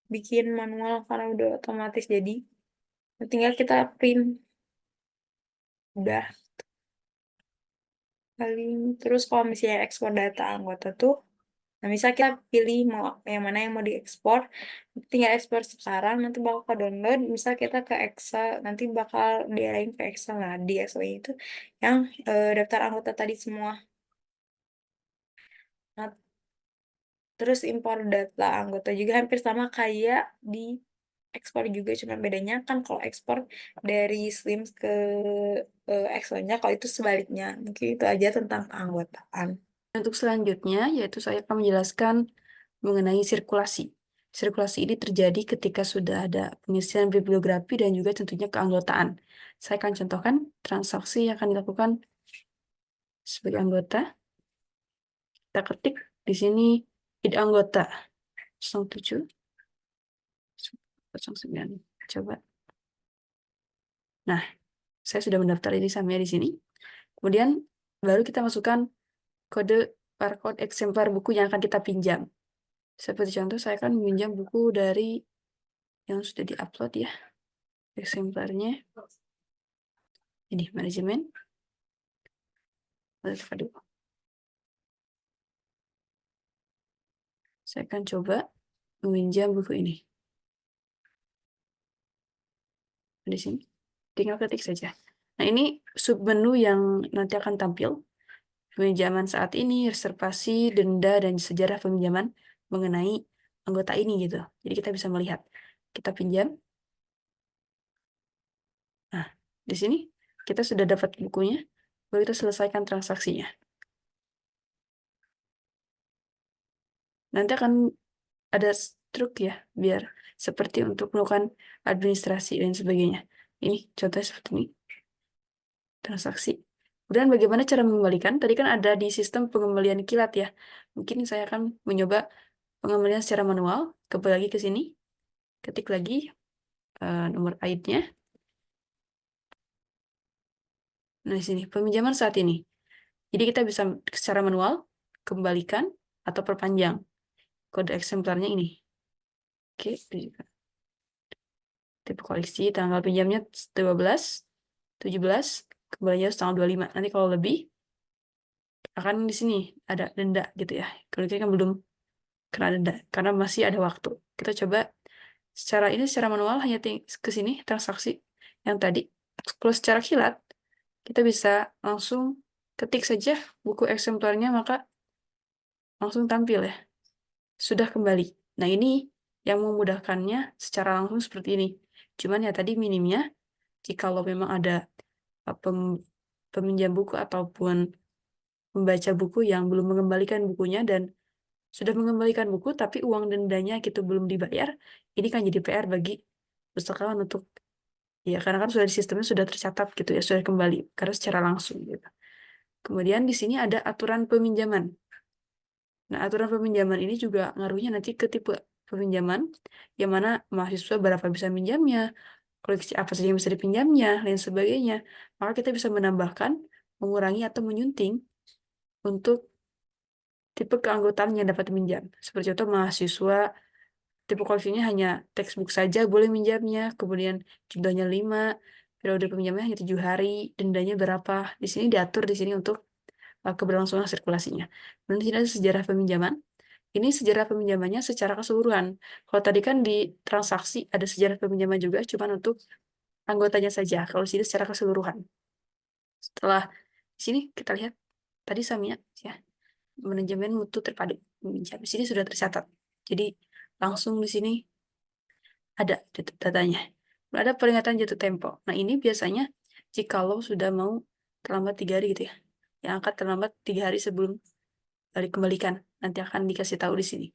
bikin manual karena udah otomatis jadi. Nah, tinggal kita print. Udah. Paling terus kalau misalnya ekspor data anggota tuh, nah misal kita pilih mau yang mana yang mau diekspor, tinggal ekspor sekarang, nanti bakal ke download, misal kita ke Excel, nanti bakal diarahin ke Excel. Nah, di Excel itu yang daftar anggota tadi semua. Nah, terus impor data anggota juga hampir sama kayak di ekspor juga, cuma bedanya kan kalau ekspor dari Slims ke Excel-nya, kalau itu sebaliknya. Mungkin itu aja tentang keanggotaan. Untuk selanjutnya, yaitu saya akan menjelaskan mengenai sirkulasi. Sirkulasi ini terjadi ketika sudah ada pengisian bibliografi dan juga tentunya keanggotaan. Saya akan contohkan transaksi yang akan dilakukan sebagai anggota. Kita ketik di sini id anggota 07 09. Coba. Nah, saya sudah mendaftar ini Samia di sini. Kemudian baru kita masukkan kode barcode eksemplar buku yang akan kita pinjam. Seperti contoh, saya akan meminjam buku dari yang sudah diupload ya, eksemplarnya. Ini manajemen. Aduh. Saya akan coba meminjam buku ini. Di sini. Tinggal ketik saja. Nah, ini submenu yang nanti akan tampil. Peminjaman saat ini, reservasi, denda, dan sejarah peminjaman mengenai anggota ini gitu. Jadi kita bisa melihat. Kita pinjam. Nah, di sini kita sudah dapat bukunya. Baru kita selesaikan transaksinya. Nanti akan ada struk ya, biar seperti untuk melakukan administrasi dan sebagainya. Ini contohnya seperti ini. Transaksi. Kemudian bagaimana cara mengembalikan? Tadi kan ada di sistem pengembalian kilat ya. Mungkin saya akan mencoba pengembalian secara manual. Kembali lagi ke sini. Ketik lagi nomor ID-nya. Nah, di sini peminjaman saat ini. Jadi kita bisa secara manual kembalikan atau perpanjang. Kode eksemplarnya ini. Oke, tipe koleksi, tanggal pinjamnya 12, 17, kembalinya tanggal 25. Nanti kalau lebih, akan di sini ada denda gitu ya. Kalau kita kan belum kena denda, karena masih ada waktu. Kita coba secara manual, hanya ke sini, transaksi yang tadi. Kalau secara kilat, kita bisa langsung ketik saja buku eksemplarnya, maka langsung tampil ya. Sudah kembali. Nah, ini yang memudahkannya secara langsung seperti ini. Cuman ya tadi minimnya, jikalau memang ada peminjam buku ataupun membaca buku yang belum mengembalikan bukunya dan sudah mengembalikan buku tapi uang dendanya gitu belum dibayar, ini kan jadi PR bagi pustakawan untuk ya karena kan sudah di sistemnya sudah tercatat gitu ya, sudah kembali karena secara langsung gitu. Kemudian di sini ada aturan peminjaman. Nah, aturan peminjaman ini juga ngaruhnya nanti ke tipe peminjaman, yang mana mahasiswa berapa bisa minjamnya, koleksi apa saja yang bisa dipinjamnya, lain sebagainya. Maka kita bisa menambahkan, mengurangi, atau menyunting untuk tipe keanggotaan yang dapat minjam. Seperti contoh mahasiswa, tipe koleksinya hanya textbook saja boleh minjamnya, kemudian jumlahnya 5, periode peminjamnya hanya 7 hari, dendanya berapa. Di sini diatur di sini untuk keberlangsungan sirkulasinya. Dan di sini ada sejarah peminjaman. Ini sejarah peminjamannya secara keseluruhan. Kalau tadi kan di transaksi ada sejarah peminjaman juga, cuman untuk anggotanya saja. Kalau di sini secara keseluruhan. Setelah di sini kita lihat tadi Samia ya, manajemen mutu terpadu. Di sini sudah tercatat. Jadi langsung di sini ada datanya. Ada peringatan jatuh tempo. Nah, ini biasanya jikalau sudah mau terlambat 3 hari gitu ya. Yang akan terlambat 3 hari sebelum dikembalikan. Nanti akan dikasih tahu di sini.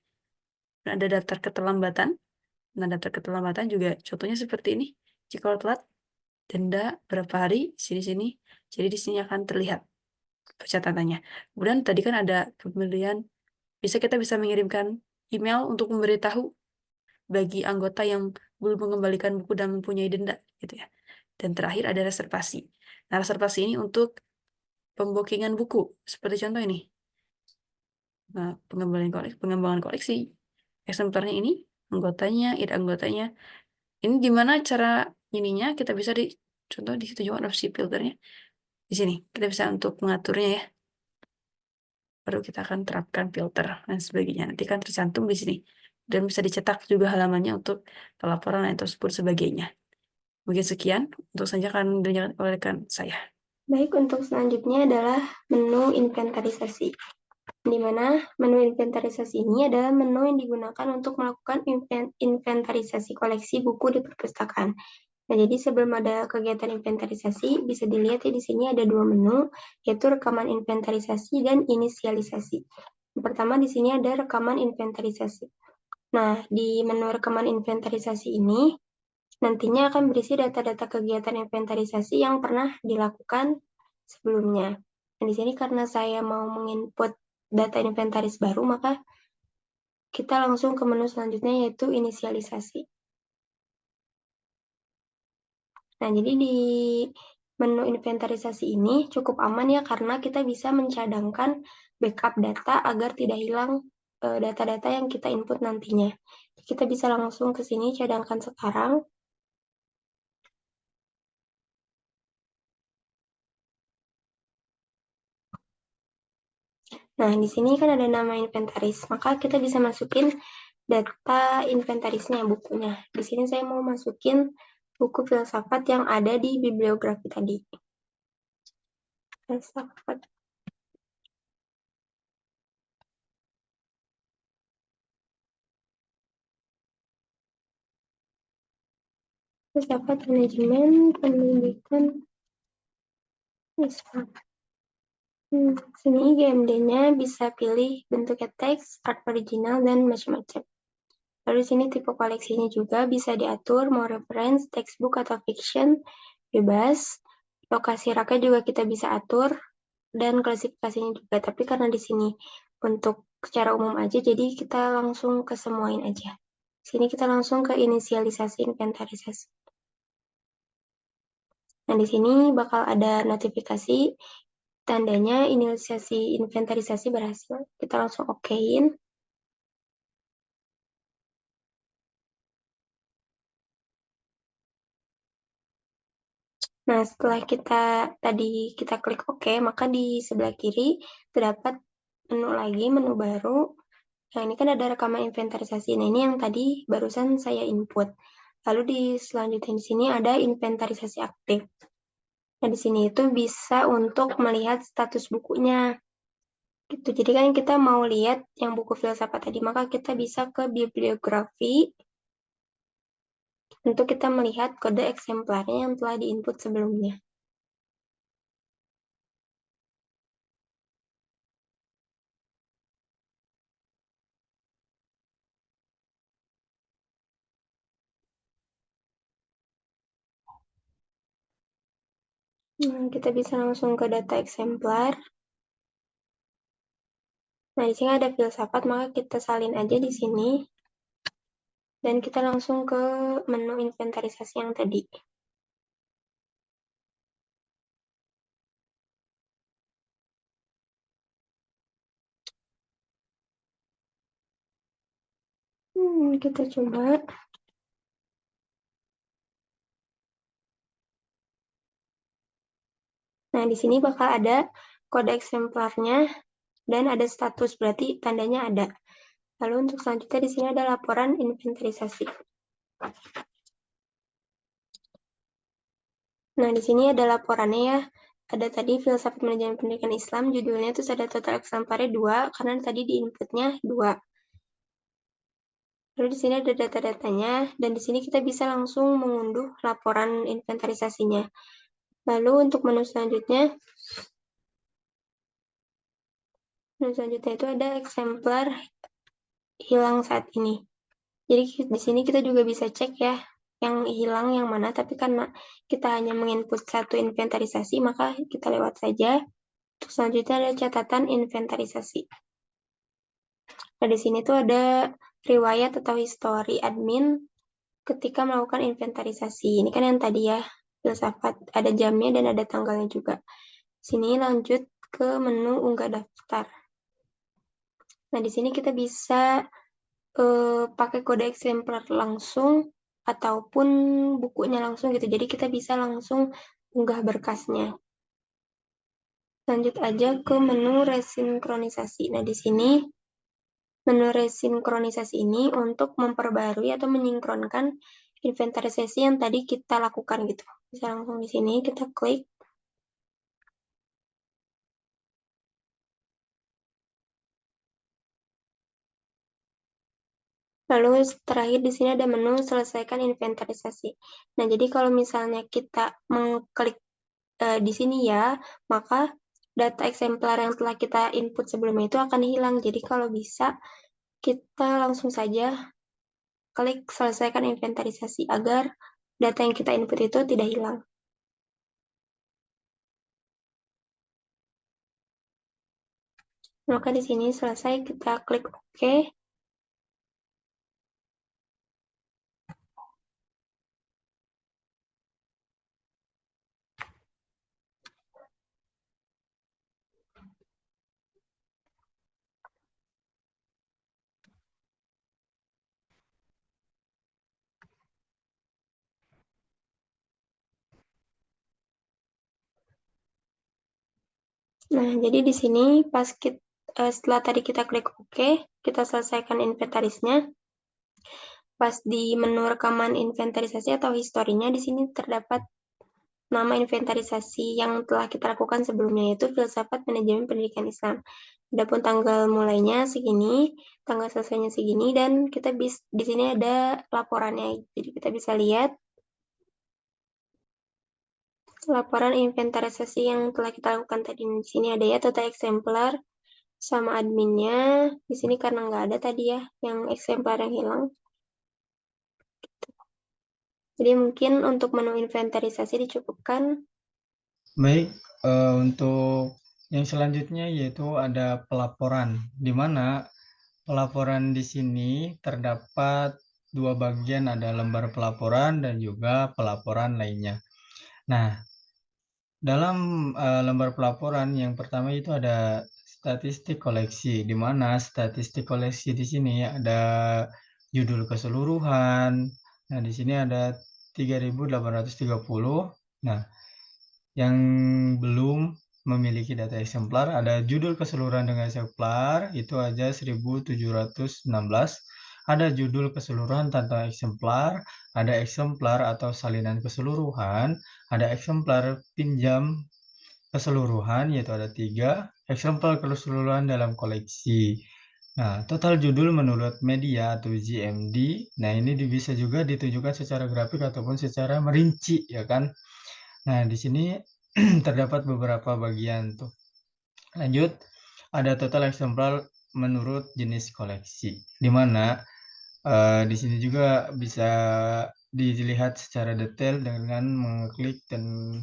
Nah, ada daftar keterlambatan. Nah, daftar keterlambatan juga contohnya seperti ini. Jikalau telat, denda berapa hari, sini-sini. Jadi di sini akan terlihat catatannya. Kemudian tadi kan ada pembelian, kita bisa mengirimkan email untuk memberitahu bagi anggota yang belum mengembalikan buku dan mempunyai denda, gitu ya. Dan terakhir ada reservasi. Nah, reservasi ini untuk pembukingan buku, seperti contoh ini. Nah, pengembangan koleksi. Eksemplarnya ini, anggotanya, anggotanya. Ini gimana cara ininya? Kita bisa contoh di situ juga opsi filternya. Di sini kita bisa untuk mengaturnya ya. Baru kita akan terapkan filter dan sebagainya. Nanti kan tercantum di sini. Dan bisa dicetak juga halamannya untuk pelaporan atau sebagainya. Mungkin sekian untuk saja akan dilanjutkan oleh rekan saya. Baik, untuk selanjutnya adalah menu inventarisasi. Di mana menu inventarisasi ini adalah menu yang digunakan untuk melakukan inventarisasi koleksi buku di perpustakaan. Nah, jadi sebelum ada kegiatan inventarisasi, bisa dilihat ya di sini ada 2 menu, yaitu rekaman inventarisasi dan inisialisasi. Yang pertama di sini ada rekaman inventarisasi. Nah, di menu rekaman inventarisasi ini, nantinya akan berisi data-data kegiatan inventarisasi yang pernah dilakukan sebelumnya. Dan di sini karena saya mau menginput data inventaris baru, maka kita langsung ke menu selanjutnya yaitu inisialisasi. Nah, jadi di menu inventarisasi ini cukup aman ya karena kita bisa mencadangkan backup data agar tidak hilang data-data yang kita input nantinya. Kita bisa langsung ke sini cadangkan sekarang. Nah, di sini kan ada nama inventaris, maka kita bisa masukin data inventarisnya, bukunya. Di sini saya mau masukin buku filsafat yang ada di bibliografi tadi. Filsafat. Filsafat manajemen pendidikan Islam. Sini GMD-nya bisa pilih bentuknya teks, art original, dan macam-macam. Lalu di sini tipe koleksinya juga bisa diatur, mau reference, textbook, atau fiction, bebas. Lokasi raknya juga kita bisa atur, dan klasifikasinya juga. Tapi karena di sini untuk secara umum aja, jadi kita langsung ke semuain aja. Sini kita langsung ke inisialisasi inventarisasi. Nah, di sini bakal ada notifikasi tandanya inisialisasi inventarisasi berhasil. Kita langsung okein. Nah, setelah kita klik OK, maka di sebelah kiri terdapat menu lagi, menu baru. Nah, ini kan ada rekaman inventarisasi. Nah, ini yang tadi barusan saya input. Lalu di selanjutnya di sini ada inventarisasi aktif. Nah, di sini itu bisa untuk melihat status bukunya. Gitu. Jadi kan kita mau lihat yang buku filsafat tadi, maka kita bisa ke bibliografi untuk kita melihat kode eksemplarnya yang telah diinput sebelumnya. Kita bisa langsung ke data eksemplar. Nah, di sini ada filsafat, maka kita salin aja di sini. Dan kita langsung ke menu inventarisasi yang tadi. Kita coba. Nah, di sini bakal ada kode eksemplarnya dan ada status, berarti tandanya ada. Lalu untuk selanjutnya di sini ada laporan inventarisasi. Nah, di sini ada laporannya ya. ada tadi filsafat manajemen pendidikan Islam, judulnya terus ada total exemplarnya 2, karena tadi di inputnya 2. Lalu di sini ada data-datanya, dan di sini kita bisa langsung mengunduh laporan inventarisasinya. Lalu untuk menu selanjutnya itu ada eksemplar hilang saat ini. Jadi di sini kita juga bisa cek ya, yang hilang yang mana, tapi karena kita hanya menginput satu inventarisasi, maka kita lewat saja. Terus selanjutnya ada catatan inventarisasi. Nah, di sini tuh ada riwayat atau histori admin ketika melakukan inventarisasi. Ini kan yang tadi ya, filsafat, ada jamnya dan ada tanggalnya juga. Sini lanjut ke menu unggah daftar. Nah, di sini kita bisa pakai kode eksemplar langsung ataupun bukunya langsung gitu. Jadi kita bisa langsung unggah berkasnya. Lanjut aja ke menu resinkronisasi. Nah, di sini menu resinkronisasi ini untuk memperbarui atau menyinkronkan inventarisasi yang tadi kita lakukan gitu. Bisa langsung di sini kita klik. Lalu terakhir di sini ada menu selesaikan inventarisasi. Nah, jadi kalau misalnya kita mengklik di sini ya, maka data eksemplar yang telah kita input sebelumnya itu akan hilang. Jadi kalau bisa, kita langsung saja klik selesaikan inventarisasi agar data yang kita input itu tidak hilang. Maka di sini selesai, kita klik OK. Nah, jadi di sini setelah tadi kita klik OK, kita selesaikan inventarisnya. Pas di menu rekaman inventarisasi atau historinya, di sini terdapat nama inventarisasi yang telah kita lakukan sebelumnya, yaitu filsafat manajemen pendidikan Islam. Adapun tanggal mulainya segini, tanggal selesainya segini, dan kita di sini ada laporannya. Jadi kita bisa lihat laporan inventarisasi yang telah kita lakukan tadi. Di sini ada ya total eksemplar sama adminnya. Di sini karena nggak ada tadi ya yang eksemplar yang hilang. Jadi mungkin untuk menu inventarisasi dicukupkan. Baik, untuk yang selanjutnya yaitu ada pelaporan, di mana pelaporan di sini terdapat dua bagian, ada lembar pelaporan dan juga pelaporan lainnya. Nah, dalam lembar pelaporan yang pertama itu ada statistik koleksi, di mana statistik koleksi di sini ada judul keseluruhan. Nah, di sini ada 3.830. Nah, yang belum memiliki data eksemplar, ada judul keseluruhan dengan eksemplar, itu aja 1.716. Ada judul keseluruhan tanpa eksemplar, ada eksemplar atau salinan keseluruhan, ada eksemplar pinjam keseluruhan, yaitu ada 3, eksemplar keseluruhan dalam koleksi. Nah, total judul menurut media atau GMD, nah ini bisa juga ditunjukkan secara grafik ataupun secara merinci, ya kan? Nah, di sini terdapat beberapa bagian tuh. Lanjut, ada total eksemplar menurut jenis koleksi, di mana di sini juga bisa dilihat secara detail dengan mengklik dan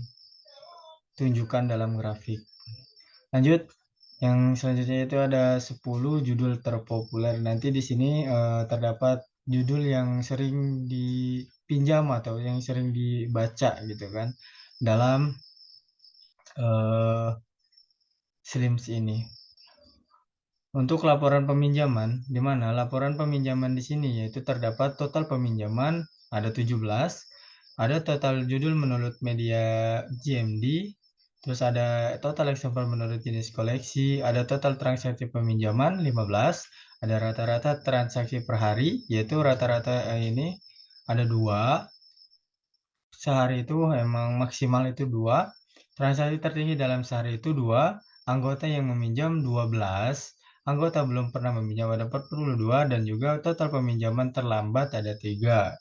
tunjukkan dalam grafik. Lanjut, yang selanjutnya itu ada 10 judul terpopuler. Nanti di sini terdapat judul yang sering dipinjam atau yang sering dibaca gitu kan dalam SLIMS ini. Untuk laporan peminjaman, di mana laporan peminjaman di sini yaitu terdapat total peminjaman ada 17, ada total judul menurut media GMD, terus ada total eksemplar menurut jenis koleksi, ada total transaksi peminjaman 15, ada rata-rata transaksi per hari, yaitu rata-rata ini ada 2, sehari itu emang maksimal itu 2, Transaksi tertinggi dalam sehari itu 2, anggota yang meminjam 12, anggota belum pernah meminjam ada 42, dan juga total peminjaman terlambat ada 3.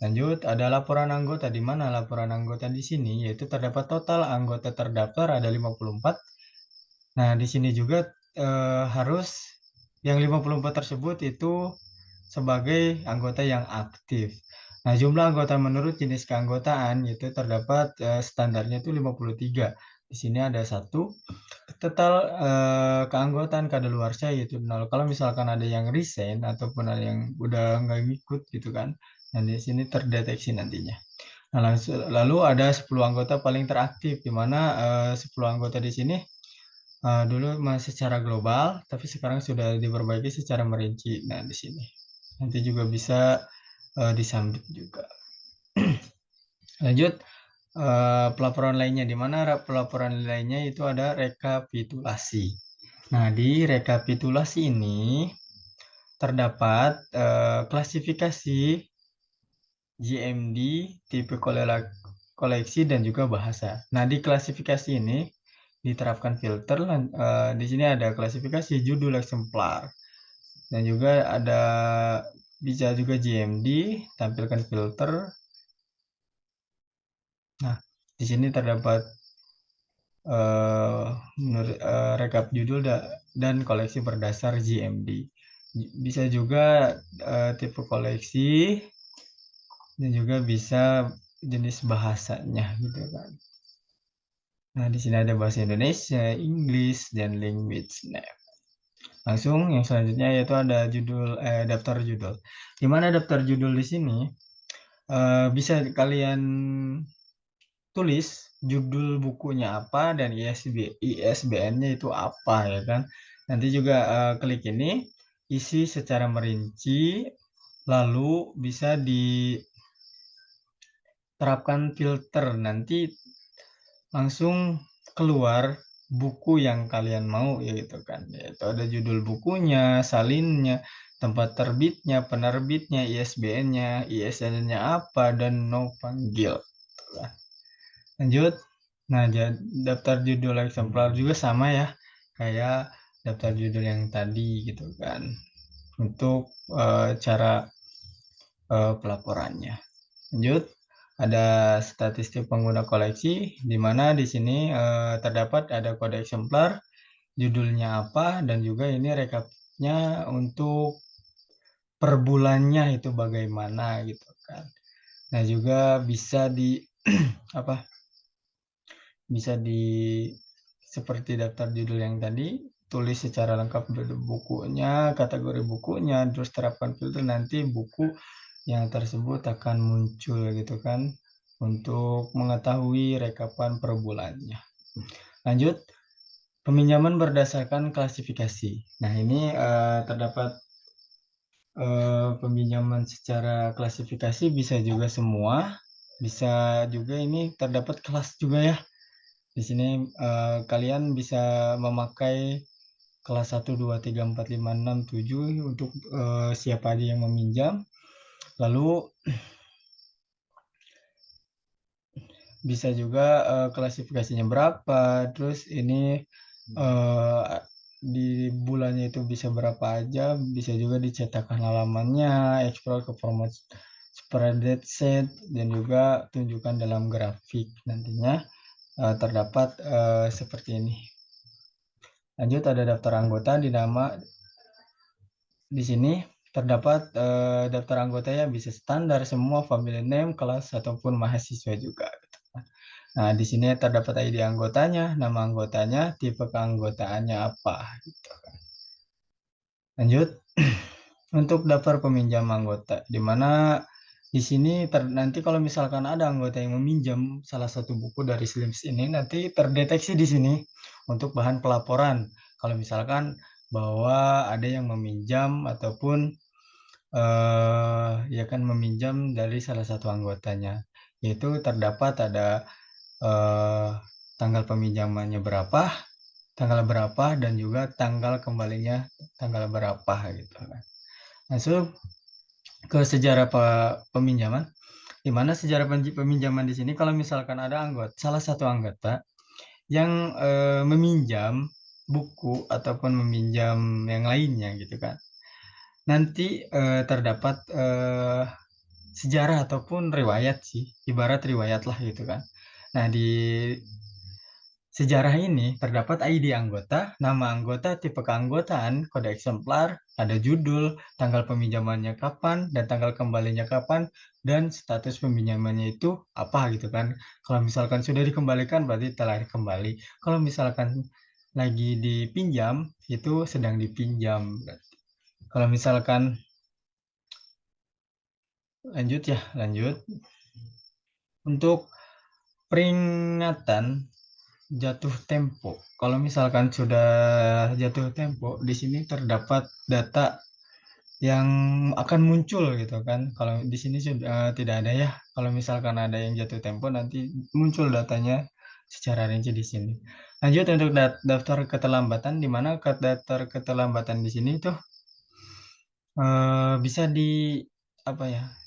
Lanjut, ada laporan anggota, di mana laporan anggota di sini yaitu terdapat total anggota terdaftar ada 54. Nah, di sini juga harus yang 54 tersebut itu sebagai anggota yang aktif. Nah, jumlah anggota menurut jenis keanggotaan itu terdapat standarnya itu 53. Di sini ada 1. Total keanggotaan kadaluarsa yaitu 0. Kalau misalkan ada yang resign ataupun ada yang udah nggak ngikut gitu kan, nah di sini terdeteksi nantinya. Nah, lalu ada 10 anggota paling teraktif, di mana 10 anggota di sini dulu masih secara global, tapi sekarang sudah diperbaiki secara merinci. Nah, di sini nanti juga bisa disambit juga. Lanjut, pelaporan lainnya, di mana pelaporan lainnya itu ada rekapitulasi. Nah, di rekapitulasi ini terdapat klasifikasi GMD, tipe koleksi, dan juga bahasa. Nah, di klasifikasi ini diterapkan filter. Di sini ada klasifikasi judul eksemplar, dan juga ada bisa juga GMD, tampilkan filter. Nah, di sini terdapat rekap judul dan koleksi berdasar GMD. Bisa juga tipe koleksi, dan juga bisa jenis bahasanya gitu kan. Nah, di sini ada bahasa Indonesia, Inggris, dan language name. Langsung yang selanjutnya yaitu ada judul daftar judul. Di mana daftar judul di sini bisa kalian tulis judul bukunya apa dan ISBN-nya itu apa ya kan. Nanti juga klik ini, isi secara merinci, lalu bisa diterapkan filter, nanti langsung keluar buku yang kalian mau gitu kan. Yaitu ada judul bukunya, salinnya, tempat terbitnya, penerbitnya, ISBN-nya, ISN-nya apa, dan no panggil. Lanjut. Nah, daftar judul eksemplar juga sama ya, kayak daftar judul yang tadi gitu kan. Untuk cara pelaporannya. Lanjut. Ada statistik pengguna koleksi, di mana di sini terdapat ada kode eksemplar, judulnya apa, dan juga ini rekapnya untuk per bulannya itu bagaimana gitu kan. Nah, juga bisa di bisa seperti daftar judul yang tadi, tulis secara lengkap judul bukunya, kategori bukunya, terus terapkan filter, nanti buku yang tersebut akan muncul gitu kan, untuk mengetahui rekapan per bulannya. Lanjut, peminjaman berdasarkan klasifikasi. Nah, ini terdapat peminjaman secara klasifikasi, bisa juga semua, bisa juga ini terdapat kelas juga ya. Di sini kalian bisa memakai kelas 1, 2, 3, 4, 5, 6, 7 untuk siapa aja yang meminjam. Lalu bisa juga klasifikasinya berapa, terus ini di bulannya itu bisa berapa aja, bisa juga dicetakkan halamannya, ekspor ke format spreadsheet, dan juga tunjukkan dalam grafik nantinya terdapat seperti ini. Lanjut, ada daftar anggota, di nama di sini terdapat daftar anggotanya bisa standar semua, family name, kelas, ataupun mahasiswa juga. Nah, di sini terdapat ID anggotanya, nama anggotanya, tipe keanggotaannya apa gitu kan. Lanjut, untuk daftar peminjam anggota, di mana di sini nanti kalau misalkan ada anggota yang meminjam salah satu buku dari Slims ini, nanti terdeteksi di sini untuk bahan pelaporan. Kalau misalkan bahwa ada yang meminjam ataupun ya kan meminjam dari salah satu anggotanya, yaitu terdapat ada tanggal peminjamannya berapa, tanggal berapa, dan juga tanggal kembalinya tanggal berapa gitu kan. Masuk ke sejarah peminjaman, di mana sejarah peminjaman di sini kalau misalkan ada salah satu anggota yang meminjam buku ataupun meminjam yang lainnya gitu kan. Nanti terdapat sejarah ataupun riwayat sih, ibarat riwayat lah gitu kan. Nah, di sejarah ini terdapat ID anggota, nama anggota, tipe keanggotaan, kode eksemplar, ada judul, tanggal peminjamannya kapan, dan tanggal kembalinya kapan, dan status peminjamannya itu apa gitu kan. Kalau misalkan sudah dikembalikan berarti telah kembali. Kalau misalkan lagi dipinjam, itu sedang dipinjam. Kalau misalkan lanjut. Untuk peringatan jatuh tempo. Kalau misalkan sudah jatuh tempo, di sini terdapat data yang akan muncul gitu kan. Kalau di sini sudah tidak ada ya. Kalau misalkan ada yang jatuh tempo, nanti muncul datanya secara rinci di sini. Lanjut untuk daftar keterlambatan, di mana daftar keterlambatan di sini tuh bisa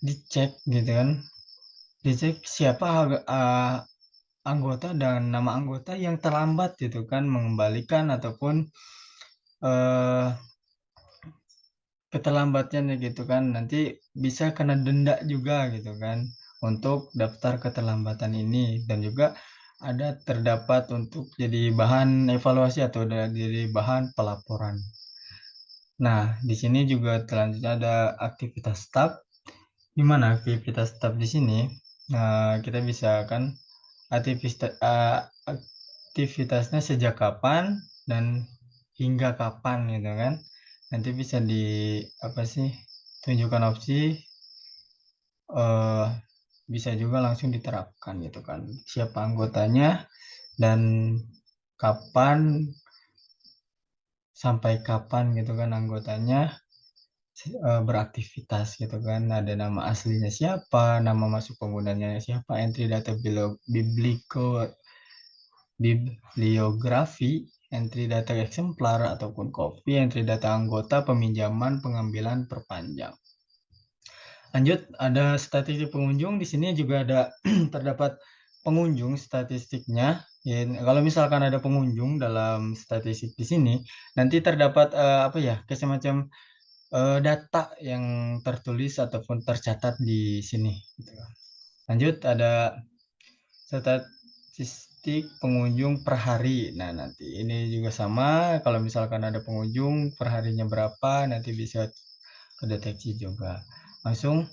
dicek gitu kan. Dicek siapa anggota dan nama anggota yang terlambat gitu kan mengembalikan ataupun keterlambatannya gitu kan, nanti bisa kena denda juga gitu kan untuk daftar keterlambatan ini, dan juga ada terdapat untuk jadi bahan evaluasi atau jadi bahan pelaporan. Nah, di sini juga selanjutnya ada aktivitas staf. Di mana aktivitas staf di sini kita bisa kan aktivitasnya sejak kapan dan hingga kapan gitu kan. Nanti bisa tunjukkan opsi bisa juga langsung diterapkan gitu kan. Siapa anggotanya dan kapan sampai kapan gitu kan anggotanya beraktivitas gitu kan. Ada nama aslinya siapa, nama masuk penggunanya siapa, entry data bibliografi, entry data eksemplar ataupun kopi, entry data anggota, peminjaman, pengambilan, perpanjang. Lanjut, ada statistik pengunjung. Di sini juga ada terdapat pengunjung statistiknya. Ya, kalau misalkan ada pengunjung dalam statistik di sini, nanti terdapat semacam data yang tertulis ataupun tercatat di sini. Gitu. Lanjut, ada statistik pengunjung per hari. Nah, nanti ini juga sama. Kalau misalkan ada pengunjung per harinya berapa, nanti bisa kedeteksi juga. Langsung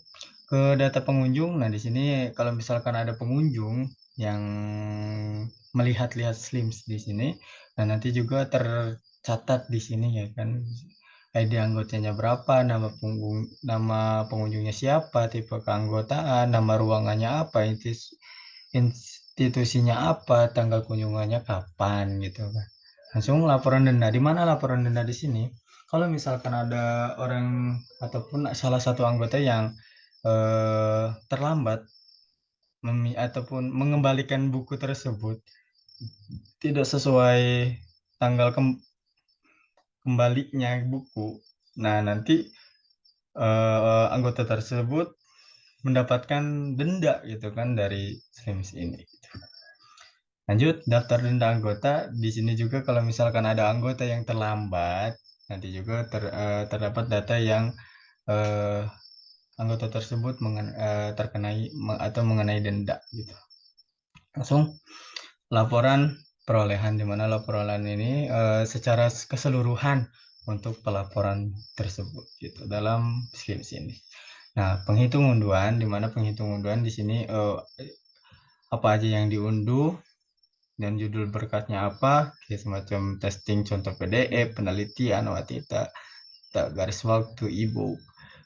ke data pengunjung. Nah, di sini kalau misalkan ada pengunjung yang melihat-lihat Slims di sini, nah nanti juga tercatat di sini ya kan. ID anggotanya berapa, nama pengunjungnya siapa, tipe keanggotaan, nama ruangannya apa, institusinya apa, tanggal kunjungannya kapan gitu kan. Langsung laporan denda. Di mana laporan denda di sini? Kalau misalkan ada orang ataupun salah satu anggota yang terlambat ataupun mengembalikan buku tersebut tidak sesuai tanggal kembalinya buku. Nah, nanti anggota tersebut mendapatkan denda gitu kan dari Slims ini. Lanjut, daftar denda anggota. Di sini juga kalau misalkan ada anggota yang terlambat, nanti juga terdapat data yang anggota tersebut terkenai atau mengenai denda gitu. Langsung laporan perolehan, di mana laporan ini secara keseluruhan untuk pelaporan tersebut gitu dalam Slims ini. Nah, penghitung unduhan, di mana penghitung unduhan di sini apa aja yang diunduh dan judul berkasnya apa, kayak semacam testing contoh PDF, penelitian, watita, garis waktu, e-book,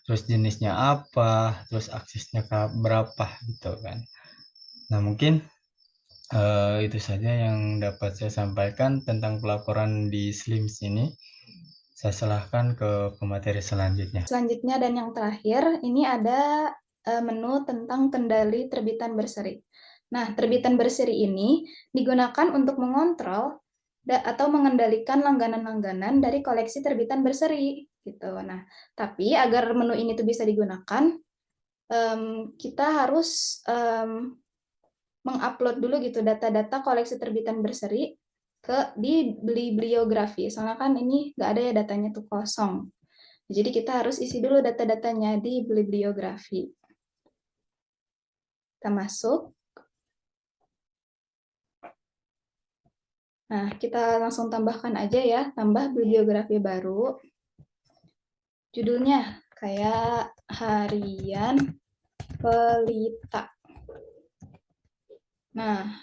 terus jenisnya apa, terus aksesnya berapa gitu kan. Nah, mungkin itu saja yang dapat saya sampaikan tentang pelaporan di Slims ini. Saya serahkan ke pemateri selanjutnya. Selanjutnya dan yang terakhir, ini ada menu tentang kendali terbitan berseri. Nah, terbitan berseri ini digunakan untuk mengontrol atau mengendalikan langganan-langganan dari koleksi terbitan berseri gitu. Nah, tapi agar menu ini tuh bisa digunakan, kita harus mengupload dulu gitu data-data koleksi terbitan berseri di bibliografi. Soalnya kan ini nggak ada ya datanya tuh kosong. Jadi kita harus isi dulu data-datanya di bibliografi. Kita masuk. Nah, kita langsung tambahkan aja ya, tambah bibliografi baru. Judulnya kayak harian pelita. Nah,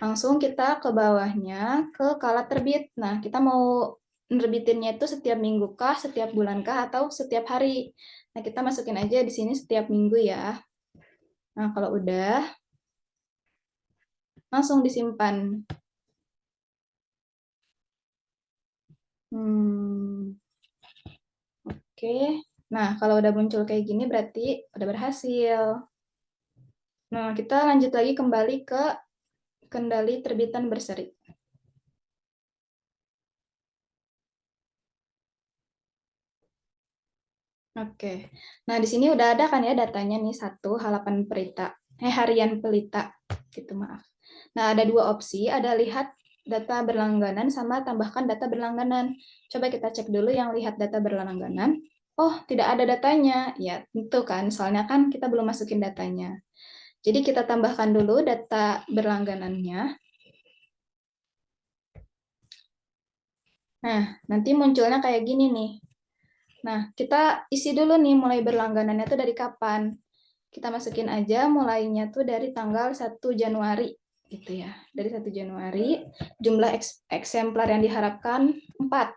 langsung kita ke bawahnya ke kala terbit. Nah, kita mau nerbitinnya itu setiap minggu kah, setiap bulan kah, atau setiap hari. Nah, kita masukin aja di sini setiap minggu ya. Nah, kalau udah, langsung disimpan. Oke. Nah, kalau udah muncul kayak gini berarti udah berhasil. Nah, kita lanjut lagi kembali ke kendali terbitan berseri. Oke. Nah, di sini udah ada kan ya datanya nih, harian pelita gitu, maaf. Nah, ada dua opsi, ada lihat data berlangganan sama tambahkan data berlangganan. Coba kita cek dulu yang lihat data berlangganan. Oh, tidak ada datanya. Ya, itu kan, soalnya kan kita belum masukin datanya. Jadi kita tambahkan dulu data berlangganannya. Nah, nanti munculnya kayak gini nih. Nah, kita isi dulu nih mulai berlangganannya tuh dari kapan. Kita masukin aja mulainya tuh dari tanggal 1 Januari gitu ya. Dari 1 Januari, jumlah eksemplar yang diharapkan 4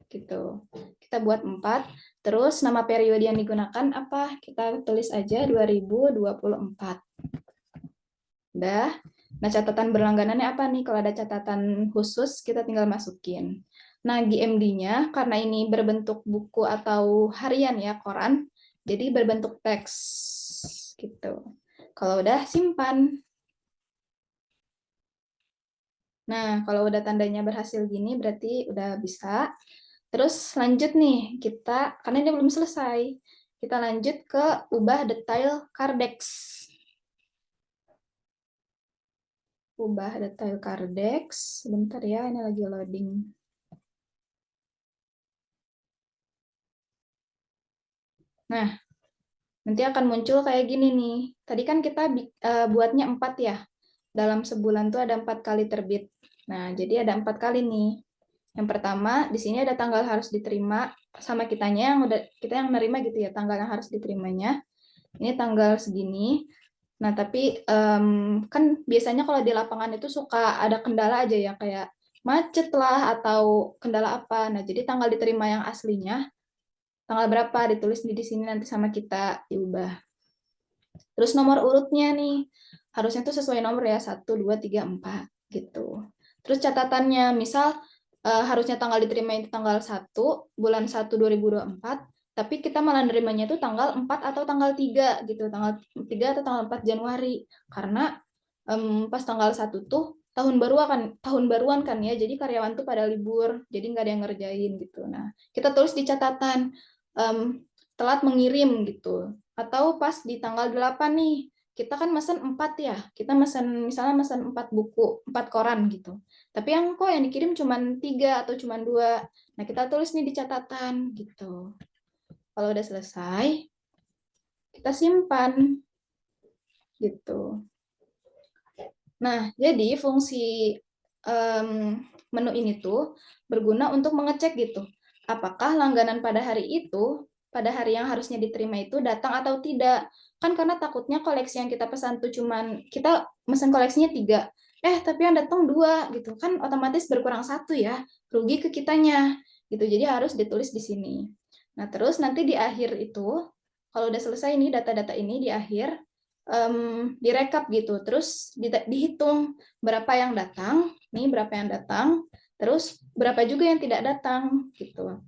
gitu. Kita buat 4. Terus nama periode yang digunakan apa? Kita tulis aja 2024. Udah. Nah, catatan berlangganannya apa nih? Kalau ada catatan khusus, kita tinggal masukin. Nah, GMD-nya, karena ini berbentuk buku atau harian ya, koran, jadi berbentuk teks. Gitu. Kalau udah, simpan. Nah, kalau udah tandanya berhasil gini, berarti udah bisa. Terus lanjut nih, karena ini belum selesai, kita lanjut ke ubah detail Kardex. Ubah detail Kardex. Sebentar ya, ini lagi loading. Nah, nanti akan muncul kayak gini nih. Tadi kan kita buatnya 4 ya. Dalam sebulan tuh ada 4 kali terbit. Nah, jadi ada 4 kali nih. Yang pertama, di sini ada tanggal harus diterima sama kita yang nerima gitu ya, tanggal yang harus diterimanya. Ini tanggal segini. Nah, tapi kan biasanya kalau di lapangan itu suka ada kendala aja ya, kayak macet lah atau kendala apa. Nah, jadi tanggal diterima yang aslinya, tanggal berapa ditulis di sini nanti sama kita diubah. Terus nomor urutnya nih, harusnya tuh sesuai nomor ya, 1, 2, 3, 4 gitu. Terus catatannya, misal harusnya tanggal diterima itu tanggal 1, bulan 1 2024, tapi kita malah nerimanya itu tanggal 4 atau tanggal 3 gitu, tanggal 3 atau tanggal 4 Januari. Karena pas tanggal 1 tuh tahun baruan kan ya, jadi karyawan tuh pada libur, jadi nggak ada yang ngerjain gitu. Nah, kita tulis di catatan telat mengirim gitu. Atau pas di tanggal 8 nih, kita kan mesen 4 ya, kita misalnya mesen 4 buku, 4 koran gitu. Tapi yang dikirim cuma 3 atau cuma 2. Nah, kita tulis nih di catatan gitu. Kalau udah selesai, kita simpan gitu. Nah, jadi fungsi menu ini tuh berguna untuk mengecek gitu, apakah langganan pada hari yang harusnya diterima itu datang atau tidak. Kan karena takutnya koleksi yang kita pesan tuh kita pesan koleksinya 3, tapi yang datang 2 gitu, kan otomatis berkurang 1 ya, rugi ke kitanya gitu. Jadi harus ditulis di sini. Nah, terus nanti di akhir itu, kalau udah selesai nih data-data ini di akhir, direkap gitu, terus dihitung berapa yang datang, terus berapa juga yang tidak datang gitu.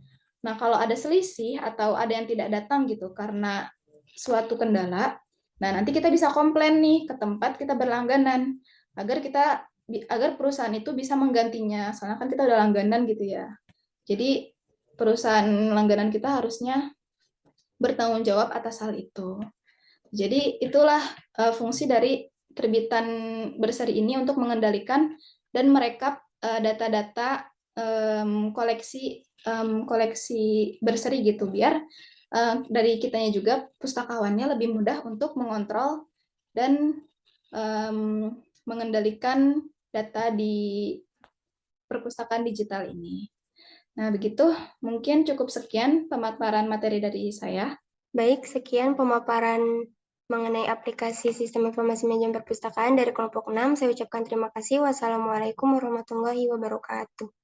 Nah, kalau ada selisih atau ada yang tidak datang gitu karena suatu kendala, nah nanti kita bisa komplain nih ke tempat kita berlangganan agar perusahaan itu bisa menggantinya. Soalnya kan kita udah langganan gitu ya. Jadi perusahaan langganan kita harusnya bertanggung jawab atas hal itu. Jadi itulah fungsi dari terbitan berseri ini untuk mengendalikan dan merekap data-data koleksi berseri gitu, biar dari kitanya juga pustakawannya lebih mudah untuk mengontrol dan mengendalikan data di perpustakaan digital ini. Nah, begitu mungkin cukup sekian pemaparan materi dari saya. Baik, sekian pemaparan mengenai aplikasi Sistem Informasi Manajemen Perpustakaan dari kelompok 6. Saya ucapkan terima kasih. Wassalamualaikum warahmatullahi wabarakatuh.